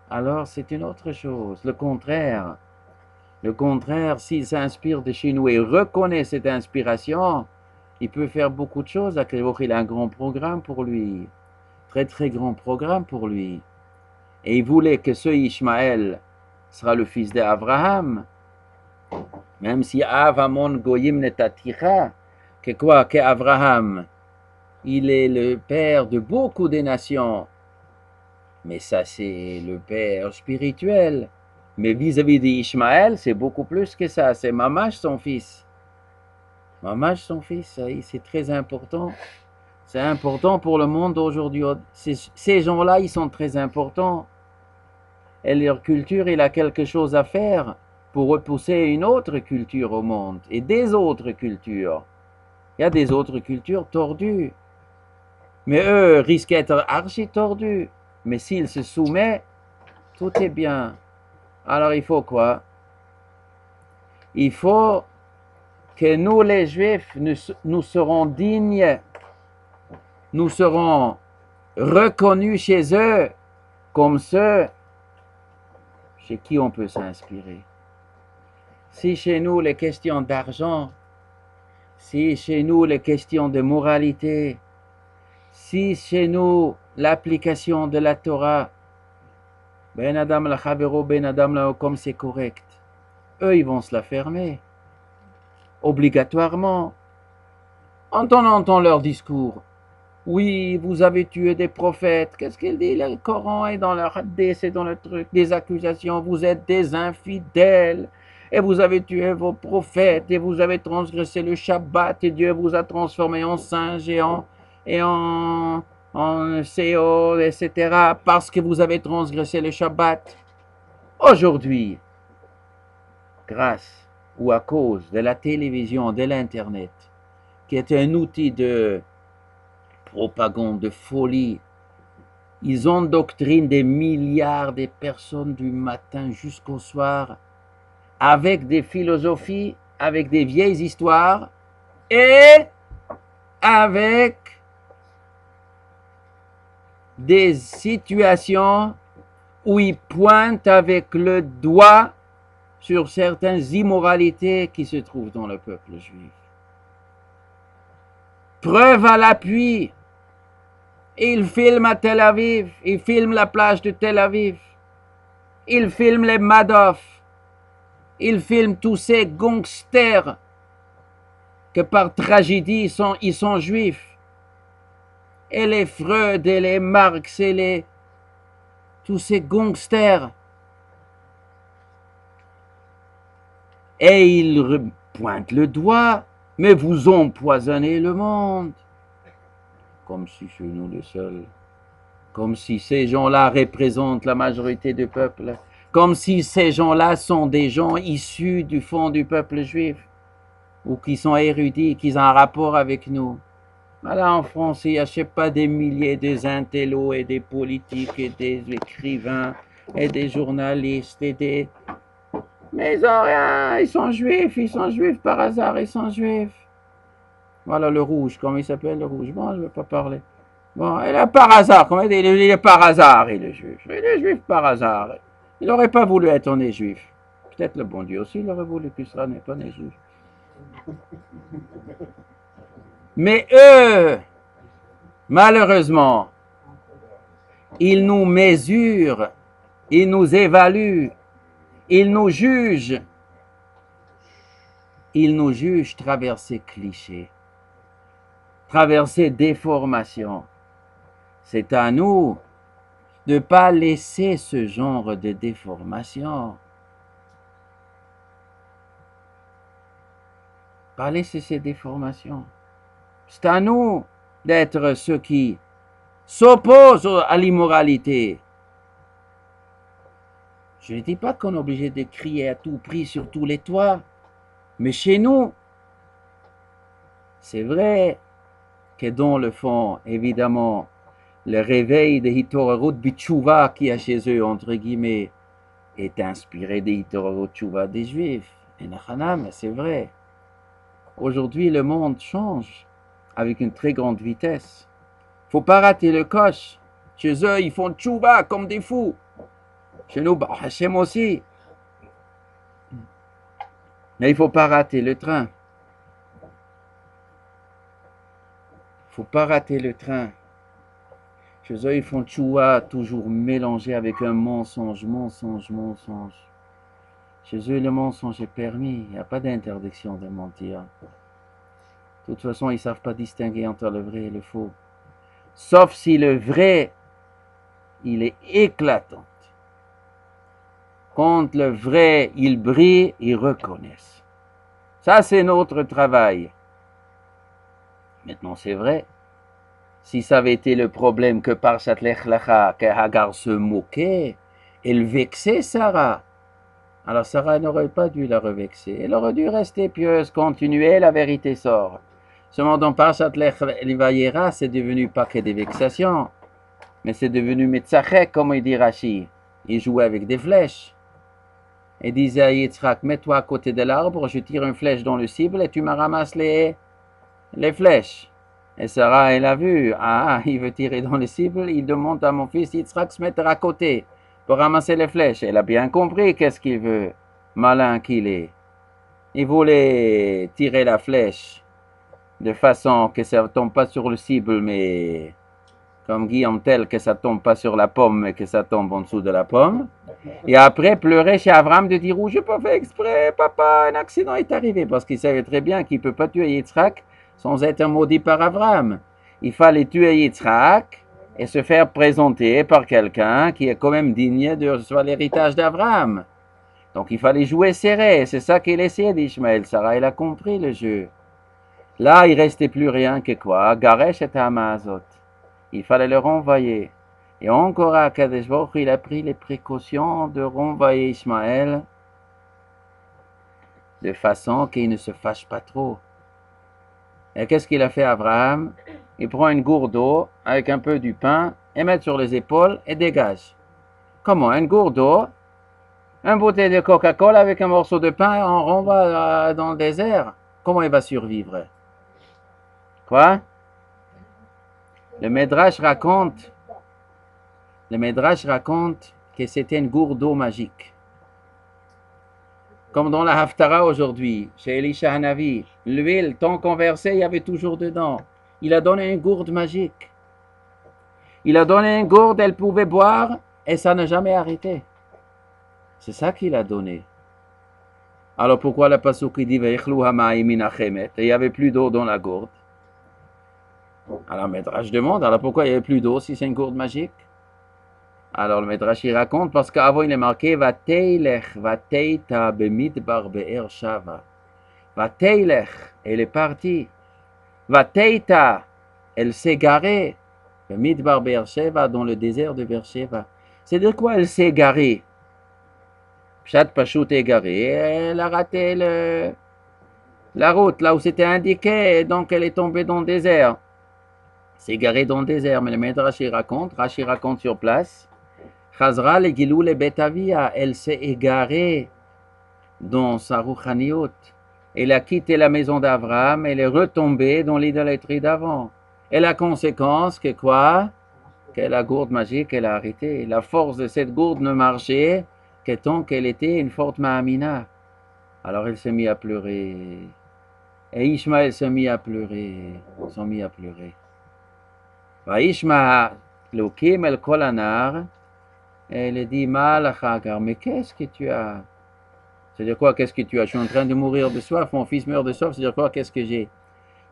alors c'est une autre chose. Le contraire, s'il s'inspire de chez nous et reconnaît cette inspiration, il peut faire beaucoup de choses. Il a un grand programme pour lui, très très grand programme pour lui. Et il voulait que ce Ishmaël sera le fils d'Abraham, même si Avamon Goyim Netaticha, que quoi, que Abraham, il est le père de beaucoup de nations. Mais ça, c'est le père spirituel. Mais vis-à-vis d'Ishmaël, c'est beaucoup plus que ça. C'est Mamash, son fils. Mamash, son fils, c'est très important. C'est important pour le monde d'aujourd'hui. Ces gens-là, ils sont très importants. Et leur culture, il a quelque chose à faire pour repousser une autre culture au monde. Et des autres cultures. Il y a des autres cultures tordues. Mais eux risquent d'être archi tordus. Mais s'ils se soumettent, tout est bien. Alors il faut quoi? Il faut que nous les Juifs, nous serons dignes, nous serons reconnus chez eux comme ceux chez qui on peut s'inspirer. Si chez nous les questions d'argent, si chez nous les questions de moralité, si chez nous l'application de la Torah, Ben Adam la Chavero, Ben Adam la comme c'est correct, eux ils vont se la fermer, obligatoirement. On entend leur discours. Oui, vous avez tué des prophètes. Qu'est-ce qu'il dit? Le Coran est dans le hadith, c'est dans le truc, des accusations. Vous êtes des infidèles. Et vous avez tué vos prophètes. Et vous avez transgressé le Shabbat. Et Dieu vous a transformé en singe et en CO, etc. Parce que vous avez transgressé le Shabbat. Aujourd'hui, grâce ou à cause de la télévision, de l'Internet, qui est un outil de propagande, de folie. Ils endoctrinent des milliards de personnes du matin jusqu'au soir avec des philosophies, avec des vieilles histoires et avec des situations où ils pointent avec le doigt sur certaines immoralités qui se trouvent dans le peuple juif. Preuve à l'appui, il filme à Tel Aviv, il filme la plage de Tel Aviv, il filme les Madoff, il filme tous ces gangsters que par tragédie ils sont juifs. Et les Freud et les Marx et tous ces gangsters. Et il pointe le doigt, mais vous empoisonnez le monde. Comme si c'est nous les seuls. Comme si ces gens-là représentent la majorité du peuple. Comme si ces gens-là sont des gens issus du fond du peuple juif. Ou qui sont érudits, qui ont un rapport avec nous. Là, en France, il n'y a, je sais pas, des milliers d'intellos et des politiques et des écrivains et des journalistes et des... Mais ils ont rien, ils sont juifs par hasard, ils sont juifs. Voilà le rouge, comment il s'appelle le rouge? Bon, je ne vais pas parler. Bon, et là, par hasard, comment il est par hasard, il est juif. Il est juif par hasard. Il n'aurait pas voulu être né juif. Peut-être le bon Dieu aussi, il aurait voulu qu'il soit pas né juif. Mais eux, malheureusement, ils nous mesurent, ils nous évaluent, ils nous jugent travers ces clichés, travers ces déformations. C'est à nous de ne pas laisser ce genre de déformation. Pas laisser ces déformations. C'est à nous d'être ceux qui s'opposent à l'immoralité. Je ne dis pas qu'on est obligé de crier à tout prix sur tous les toits, mais chez nous, c'est vrai que dans le fond, évidemment, le réveil de Hitorarut Bitchouva qui a chez eux, entre guillemets, est inspiré de Hitorarut Tchouva des Juifs. Et mais c'est vrai. Aujourd'hui, le monde change avec une très grande vitesse. Faut pas rater le coche. Chez eux, ils font Tchouva comme des fous. Chez nous, Hachem aussi. Mais il faut pas rater le train. Faut pas rater le train. Chez eux, ils font tchoua toujours mélangé avec un mensonge. Chez eux, le mensonge est permis. Il n'y a pas d'interdiction de mentir. De toute façon, ils ne savent pas distinguer entre le vrai et le faux. Sauf si le vrai, il est éclatant. Quand le vrai, il brille, ils reconnaissent. Ça, c'est notre travail. Maintenant, c'est vrai. Si ça avait été le problème que par cette Lech-Lecha, que Hagar se moquait, elle vexait Sarah. Alors Sarah n'aurait pas dû la revexer. Elle aurait dû rester pieuse, continuer, la vérité sort. Seulement dans Parashat Vayera, c'est devenu pas que des vexations, mais c'est devenu Metzachek, comme il dit Rashi. Il jouait avec des flèches. Et disait à Yitzhak, mets-toi à côté de l'arbre, je tire une flèche dans le cible et tu me ramasses les flèches. Et Sarah, elle a vu, il veut tirer dans les cibles, il demande à mon fils Yitzhak se mettre à côté pour ramasser les flèches. Elle a bien compris qu'est-ce qu'il veut, malin qu'il est. Il voulait tirer la flèche de façon que ça ne tombe pas sur le cible, mais comme Guillaume Tell, que ça ne tombe pas sur la pomme, mais que ça tombe en dessous de la pomme. Et après, pleurer chez Avram de dire, je n'ai pas fait exprès, papa, un accident est arrivé, parce qu'il savait très bien qu'il ne peut pas tuer Yitzhak sans être maudit par Avram. Il fallait tuer Yitzhak et se faire présenter par quelqu'un qui est quand même digne de recevoir l'héritage d'Avram. Donc il fallait jouer serré, c'est ça qu'il essayait d'Ishmaël. Sarah, elle a compris le jeu. Là, il ne restait plus rien que quoi? Garesh et Hamazot. Il fallait le renvoyer. Et encore à Kadesh Baruch Hu, il a pris les précautions de renvoyer Ishmaël de façon qu'il ne se fâche pas trop. Et qu'est-ce qu'il a fait Abraham? Il prend une gourde d'eau avec un peu du pain et met sur les épaules et dégage. Comment? Une gourde d'eau, une bouteille de Coca-Cola avec un morceau de pain, on renvoie dans le désert. Comment il va survivre? Quoi? Le Midrash raconte que c'était une gourde d'eau magique. Comme dans la Haftara aujourd'hui, chez Elisha Hanavi, l'huile, tant qu'on versait, il y avait toujours dedans. Il a donné une gourde magique. Il a donné une gourde, elle pouvait boire, et ça n'a jamais arrêté. C'est ça qu'il a donné. Alors pourquoi le pasuk dit Veichlu hamayim min hachemet, et il n'y avait plus d'eau dans la gourde? Alors Midrash demande, alors pourquoi il n'y avait plus d'eau si c'est une gourde magique? Alors le Midrash il raconte, parce qu'avant il est marqué Vateilech, Vateita bemidbar be'er shava. Vateilech, elle est partie. Vateita, elle s'est garée. Bemidbar be'er sheva, dans le désert de Beersheba. C'est-à-dire quoi, elle s'est garée? Pshat Pachout est garée. Elle a raté la route, là où c'était indiqué, et donc elle est tombée dans le désert. C'est garé dans le désert, mais le Midrash Rashi raconte sur place. Chazra le Gilou le Betavia, elle s'est égarée dans sa rouchaniout. Elle a quitté la maison d'Abraham, elle est retombée dans l'idolâtrie d'avant. Et la conséquence, que quoi? Que la gourde magique, elle a arrêté. La force de cette gourde ne marchait que tant qu'elle était une forte Mahamina. Alors elle s'est mise à pleurer. Et Ishmaël s'est mis à pleurer. Ils sont mis à pleurer. Vaishma Lokim el Kolanar. Et elle dit, Malachagar, mais qu'est-ce que tu as? C'est-à-dire quoi, qu'est-ce que tu as? Je suis en train de mourir de soif, mon fils meurt de soif, c'est-à-dire quoi, qu'est-ce que j'ai?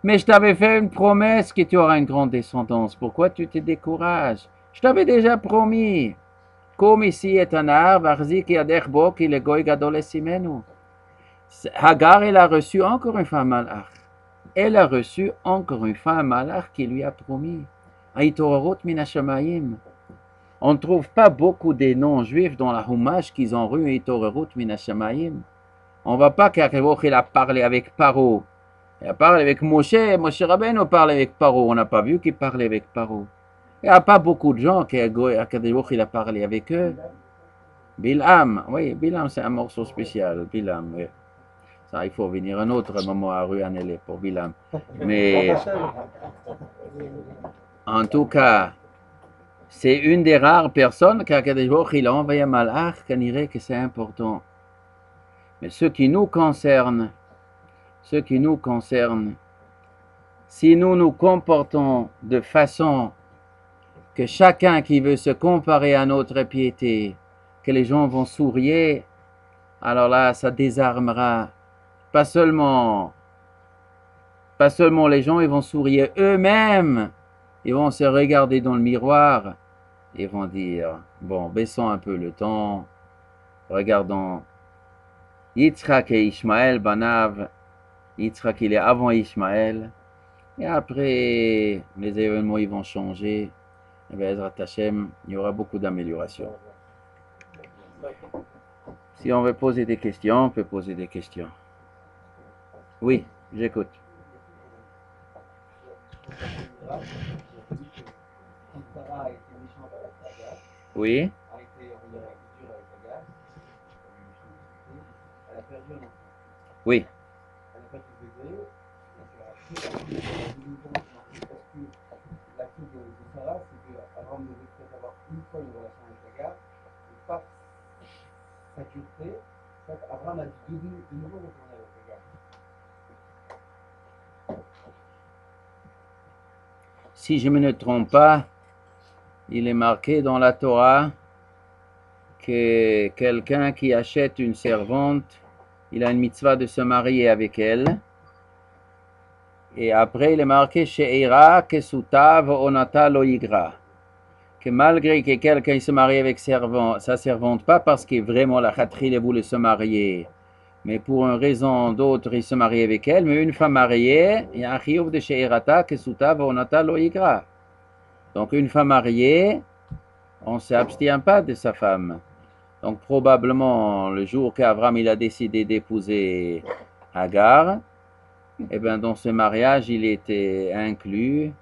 Mais je t'avais fait une promesse que tu auras une grande descendance. Pourquoi tu te décourages? Je t'avais déjà promis. Comme ici est un arbre, Arzik et Aderbo, qui le goy gadol esimenu. Hagar, elle a reçu encore une fois un malach. Elle a reçu encore une fois un malach qui lui a promis. Aitorot minashamayim. On ne trouve pas beaucoup des non-juifs dans la Humash qu'ils ont eu Itorerut minashamayim. On ne va pas qu'Akevoch il a parlé avec Paro. Il a parlé avec Moshe Rabbeinu parle avec Paro. On n'a pas vu qu'il parlait avec Paro. Il n'y a pas beaucoup de gens qu'Akevoch il a parlé avec eux. Bilam, oui, Bilam c'est un morceau spécial. Bilam, oui. Ça, il faut venir un autre moment à Ruanele pour Bilam. Mais en tout cas, c'est une des rares personnes qu'Akadosh il a envoyé un malach, qu'on dirait que c'est important. Mais ce qui nous concerne, si nous nous comportons de façon que chacun qui veut se comparer à notre piété, que les gens vont sourire, alors là, ça désarmera. Pas seulement les gens, ils vont sourire eux-mêmes, ils vont se regarder dans le miroir. Ils vont dire, bon, baissons un peu le temps, regardons Yitzhak et Ishmaël, Banav, Yitzhak il est avant Ishmaël, et après les événements ils vont changer, et bien Ezrat Hashem, il y aura beaucoup d'améliorations. Si on veut poser des questions, on peut poser des questions. Oui, j'écoute. Oui. Oui. Si je ne me trompe pas, il est marqué dans la Torah que quelqu'un qui achète une servante, il a une mitzvah de se marier avec elle. Et après, il est marqué She'ira kesutav onata lo yigra. Que malgré que quelqu'un se marie avec sa servante, pas parce que vraiment la khatri voulait se marier, mais pour une raison d'autre, il se marie avec elle, mais une femme mariée, il y a un chiyuv de She'irata kesutav onata lo yigra. Donc une femme mariée, on ne s'abstient pas de sa femme. Donc probablement le jour qu'Avram il a décidé d'épouser Hagar, et bien dans ce mariage il était inclus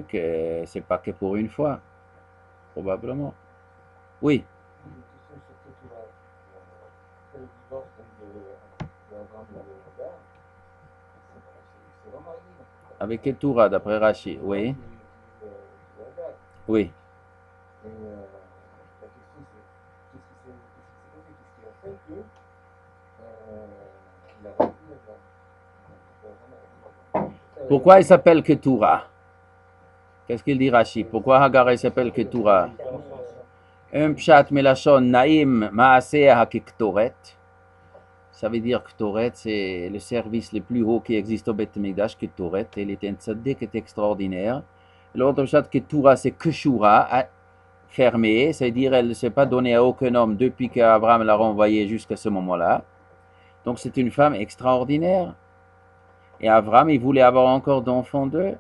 que c'est pas que pour une fois, probablement. Oui. Avec Ketura d'après Rashi, oui. Oui. Pourquoi il s'appelle Ketura? Qu'est-ce qu'il dit Rashi? Pourquoi Hagar s'appelle Ketura? Un pshat melachon naim maaseh hakektoret. Ça veut dire que Ketoret, c'est le service le plus haut qui existe au Beth Mikdash. Ketoret, elle était un tzaddik extraordinaire. L'autre pshat Ketura, c'est Keshura. fermée, c'est-à-dire elle ne s'est pas donnée à aucun homme depuis qu'Abraham l'a renvoyée jusqu'à ce moment-là. Donc c'est une femme extraordinaire. Et Abraham, il voulait avoir encore d'enfants d'eux.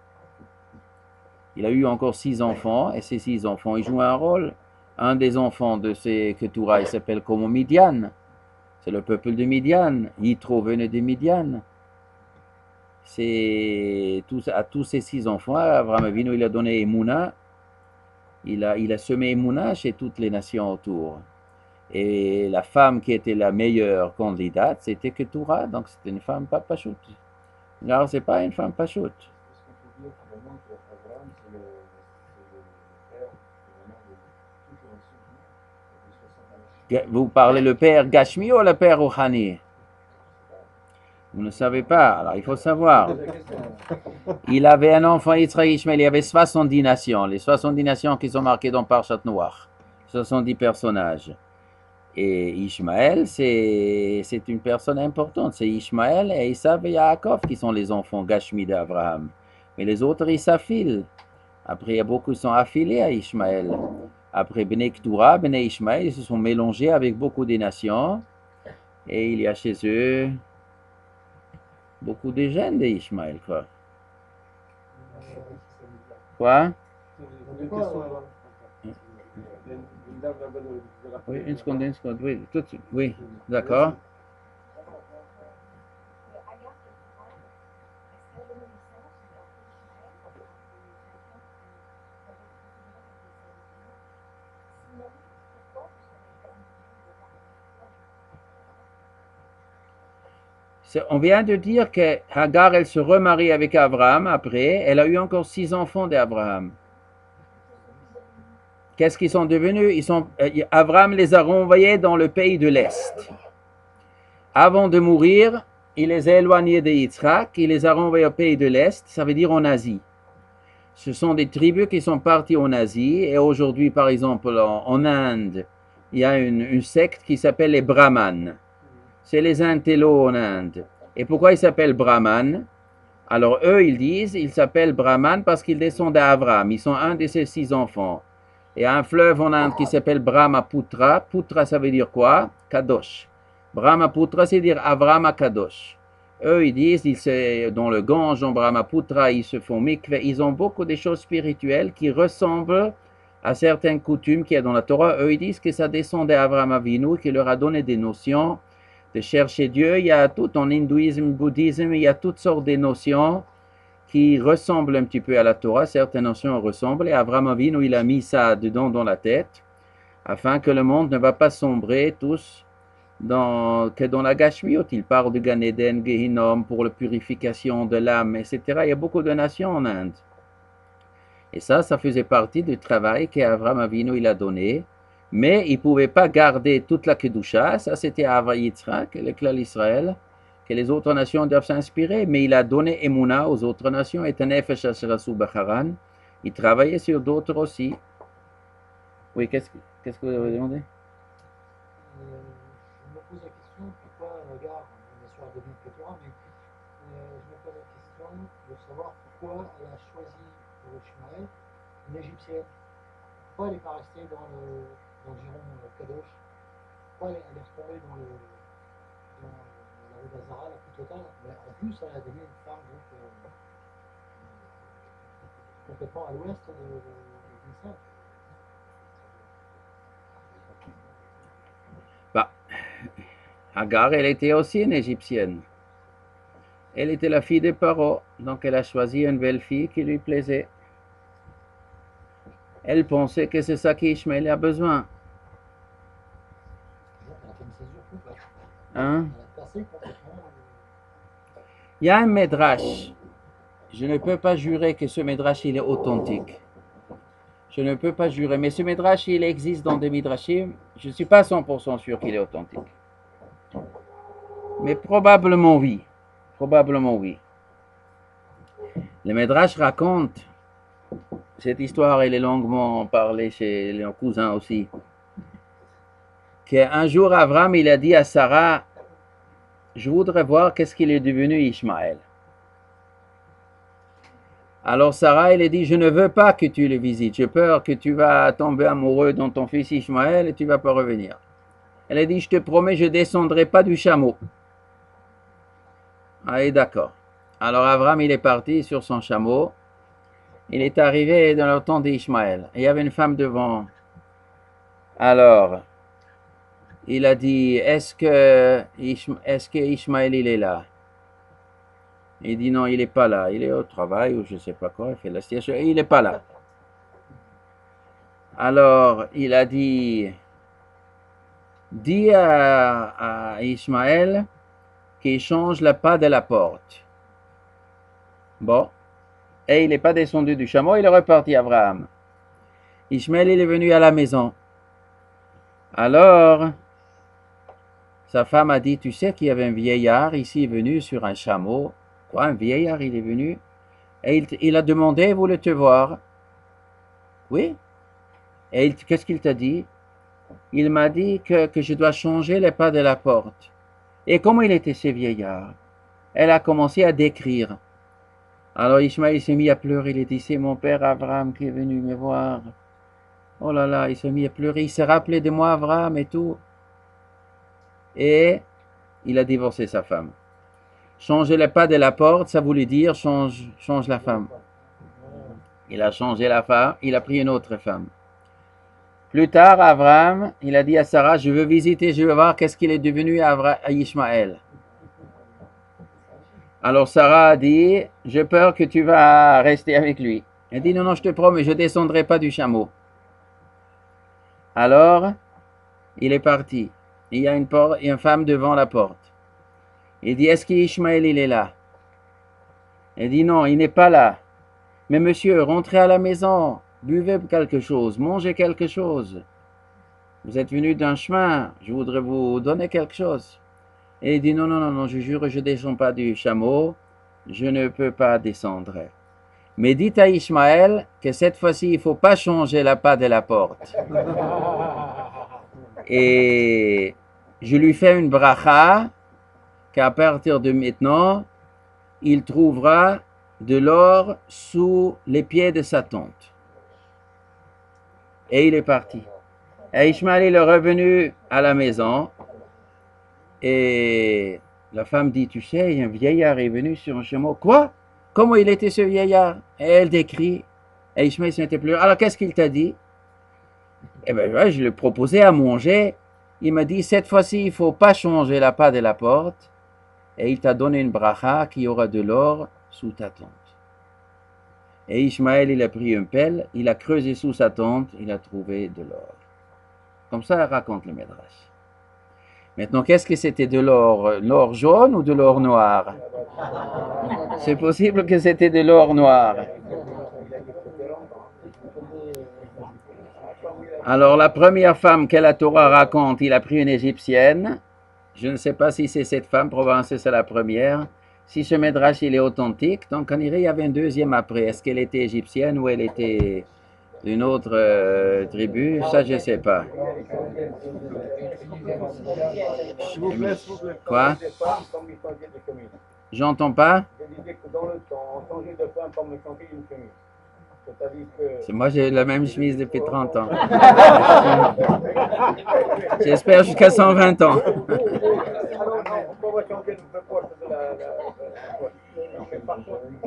Il a eu encore 6 enfants, et ces 6 enfants, ils jouent un rôle. Un des enfants de ces Keturah, il s'appelle comme Midian. C'est le peuple de Midian. Yitro venait de Midian. À tous ces 6 enfants, Abraham Avinu, il a donné Emouna. Il a semé Emouna chez toutes les nations autour. Et la femme qui était la meilleure candidate, c'était Keturah. Donc c'était une femme pas pachoute. Alors c'est pas une femme pachoute. Vous parlez le père Gashmi ou le père Rouhani? Vous ne savez pas, alors il faut savoir. Il avait un enfant, Yitzhak Ishmael, il y avait 70 nations, les 70 nations qui sont marquées dans Parchat Noir, 70 personnages. Et Ishmael, c'est une personne importante, c'est Ishmael et Esav et Yaakov qui sont les enfants Gashmi d'Abraham. Mais les autres, ils s'affilent. Après, il y a beaucoup qui sont affiliés à Ishmael. Après, Bnei Keturah, Bnei Ishmael, ils se sont mélangés avec beaucoup des nations. Et il y a chez eux beaucoup de gènes d'Ishmael, quoi. Quoi? Oui, une seconde, oui, tout de suite, oui, d'accord. On vient de dire que Hagar, elle se remarie avec Abraham après. Elle a eu encore 6 enfants d'Abraham. Qu'est-ce qu'ils sont devenus? Abraham les a renvoyés dans le pays de l'Est. Avant de mourir, il les a éloignés de Yitzhak. Il les a renvoyés au pays de l'Est, ça veut dire en Asie. Ce sont des tribus qui sont parties en Asie. Et aujourd'hui, par exemple, en Inde, il y a une secte qui s'appelle les Brahmanes. C'est les intellos en Inde. Et pourquoi ils s'appellent Brahman? Alors eux, ils disent, ils s'appellent Brahman parce qu'ils descendent d'Abraham. Ils sont un de ses 6 enfants. Il y a un fleuve en Inde qui s'appelle Brahmaputra. Putra, ça veut dire quoi? Kadosh. Brahmaputra, c'est dire Avraham Kadosh. Eux, ils disent, dans le Gange, en Brahmaputra, ils se font mikveh. Ils ont beaucoup de choses spirituelles qui ressemblent à certaines coutumes qu'il y a dans la Torah. Eux, ils disent que ça descend d'Avraham Avinu, qui leur a donné des notions de chercher Dieu. Il y a tout en hindouisme, bouddhisme, il y a toutes sortes de notions qui ressemblent un petit peu à la Torah. Certaines notions ressemblent et Avraham Avinu, il a mis ça dedans dans la tête afin que le monde ne va pas sombrer tous que dans la Gashmiot. Il parle de Gan Eden, Gehinom pour la purification de l'âme, etc. Il y a beaucoup de nations en Inde. Et ça faisait partie du travail qu'Avraham Avinu il a donné. Mais il ne pouvait pas garder toute la Kedusha, ça c'était Ava Yitzhak, le clan d'Israël, que les autres nations doivent s'inspirer, mais il a donné Emouna aux autres nations, et Nefesh Asherasu Bacharan, il travaillait sur d'autres aussi. Oui, qu'est-ce que vous avez demandé? Je me pose la question, pourquoi Hagar, bien sûr, elle devient Keturah, mais je me pose la question de savoir pourquoi elle a choisi pour Ishmaël une Égyptienne. Pourquoi elle n'est pas restée dans le giron Kadosh? Pourquoi elle est retombée dans la rue d'Azara, la plus totale? Mais en plus, elle a donné une femme donc, complètement à l'ouest d'Israël. Bah, Hagar, elle était aussi une Égyptienne. Elle était la fille de Paro, donc elle a choisi une belle fille qui lui plaisait. Elle pensait que c'est ça qu'Ishmaël a besoin. Hein? Il y a un Midrash. Je ne peux pas jurer que ce Midrash il est authentique. Je ne peux pas jurer, mais ce Midrash il existe dans des Midrashim. Je ne suis pas 100% sûr qu'il est authentique. Mais probablement oui. Probablement oui. Le Midrash raconte, cette histoire elle est longuement parlée chez les cousins aussi, qu'un jour Abraham il a dit à Sarah, je voudrais voir qu'est-ce qu'il est devenu Ishmaël. Alors Sarah, elle a dit, je ne veux pas que tu le visites. J'ai peur que tu vas tomber amoureux dans ton fils Ishmaël et tu vas pas revenir. Elle a dit, je te promets, je descendrai pas du chameau. Allez, d'accord. Alors Abraham, il est parti sur son chameau. Il est arrivé dans le temps d'Ishmaël. Il y avait une femme devant. Alors, il a dit, est-ce que Ishmaël, il est là? Il dit, non, il n'est pas là. Il est au travail ou je ne sais pas quoi. Il fait la sieste. Il n'est pas là. Alors, il a dit, dis à Ishmaël qu'il change le pas de la porte. Bon. Et il n'est pas descendu du chameau, il est reparti, Abraham. Ishmaël, il est venu à la maison. Alors, sa femme a dit, tu sais qu'il y avait un vieillard ici venu sur un chameau. Quoi, un vieillard, il est venu? Et il a demandé, voulait te voir. Oui. Et qu'est-ce qu'il t'a dit? Il m'a dit que je dois changer les pas de la porte. Et comment il était ce vieillard? Elle a commencé à décrire. Alors Ishmaël s'est mis à pleurer. Il a dit, c'est mon père Abraham qui est venu me voir. Oh là là, il s'est mis à pleurer. Il s'est rappelé de moi, Abraham et tout. Et il a divorcé sa femme. Changer les pas de la porte, ça voulait dire change la femme. Il a changé la femme, il a pris une autre femme. Plus tard, Abraham, il a dit à Sarah, je veux visiter, je veux voir qu'est-ce qu'il est devenu à Ishmaël. Alors Sarah a dit, j'ai peur que tu vas rester avec lui. Elle dit, non, non, je te promets, je ne descendrai pas du chameau. Alors, il est parti. Il y a une femme devant la porte. Il dit, est-ce qu'Ishmaël, il est là? Elle dit, non, il n'est pas là. Mais monsieur, rentrez à la maison, buvez quelque chose, mangez quelque chose. Vous êtes venu d'un chemin, je voudrais vous donner quelque chose. Et il dit, non, non, non, non, je jure, je ne descends pas du chameau, je ne peux pas descendre. Mais dites à Ishmaël que cette fois-ci, il ne faut pas changer la pas de la porte. Et je lui fais une bracha qu'à partir de maintenant, il trouvera de l'or sous les pieds de sa tente. Et il est parti. Et Ishmaël il est revenu à la maison. Et la femme dit, tu sais, un vieillard est venu sur un chameau. Quoi? Comment il était ce vieillard? Et elle décrit. Et Ishmaël s'était pleuré. Alors qu'est-ce qu'il t'a dit? Eh bien, je lui ai proposé à manger. Il m'a dit, cette fois-ci, il ne faut pas changer la pas de la porte. Et il t'a donné une bracha qui aura de l'or sous ta tente. Et Ishmaël, il a pris une pelle, il a creusé sous sa tente, il a trouvé de l'or. Comme ça, raconte le Midrash. Maintenant, qu'est-ce que c'était de l'or? L'or jaune ou de l'or noir? C'est possible que c'était de l'or noir. Alors, la première femme que la Torah raconte, il a pris une égyptienne. Je ne sais pas si c'est cette femme, probablement c'est la première. Si ce Midrash il est authentique, donc on dirait il y avait une deuxième après. Est-ce qu'elle était égyptienne ou elle était d'une autre tribu? Ça, je ne sais pas. Quoi? J'entends pas? Moi, j'ai la même chemise depuis 30 ans. J'espère jusqu'à 120 ans.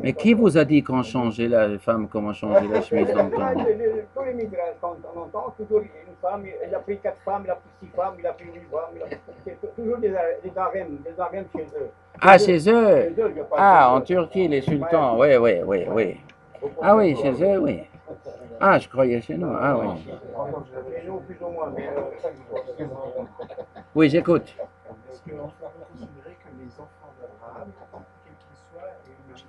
Mais qui vous a dit qu'on changeait la femme, comment changer la chemise dans le temps? Tous les migrants, quand on entend, toujours une femme, il a pris 4 femmes, il a pris 6 femmes, il a pris 8 femmes, c'est toujours des harems chez eux. Ah, chez eux? Ah, en Turquie, les sultans, oui, oui, oui, oui. Ah oui, chez eux, oui. Ah, je croyais chez nous, ah oui. Chez nous, plus ou moins, mais Oui, j'écoute. Est-ce qu'on peut considérer que les enfants d'Abraham, quels qu'ils soient, aient une juive?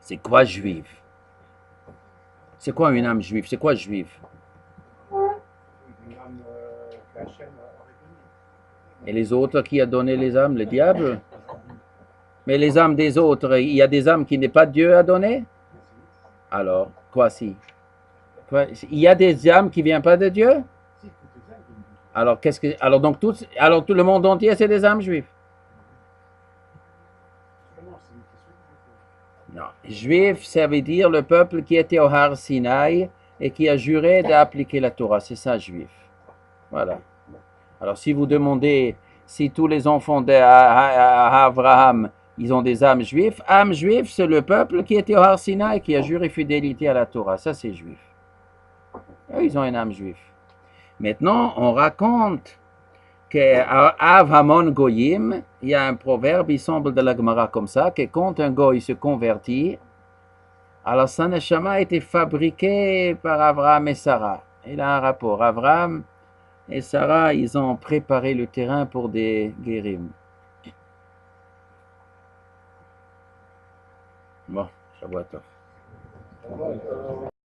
C'est quoi juif? C'est quoi une âme juive? C'est quoi juif? Une âme que Hachem aurait donnée. Et les autres, qui a donné les âmes? Le diable? Mais les âmes des autres, il y a des âmes qui n'est pas Dieu à donner? Alors, quoi si? Il y a des âmes qui ne viennent pas de Dieu? Alors, alors tout le monde entier, c'est des âmes juives? Non. Juif, ça veut dire le peuple qui était au Har Sinaï et qui a juré d'appliquer la Torah. C'est ça, juif. Voilà. Alors, si vous demandez si tous les enfants d'Abraham, ils ont des âmes juifs, âme juif, c'est le peuple qui était au Har Sinaï et qui a juré fidélité à la Torah. Ça, c'est juif. Eux, ils ont une âme juif. Maintenant, on raconte qu'à Hamon Goyim, il y a un proverbe, il semble de la Gemara comme ça, que quand un goy se convertit, alors sa neshama a été fabriqué par Abraham et Sarah. Il a un rapport. Abraham et Sarah, ils ont préparé le terrain pour des guérim. Bon, Shabbat tov.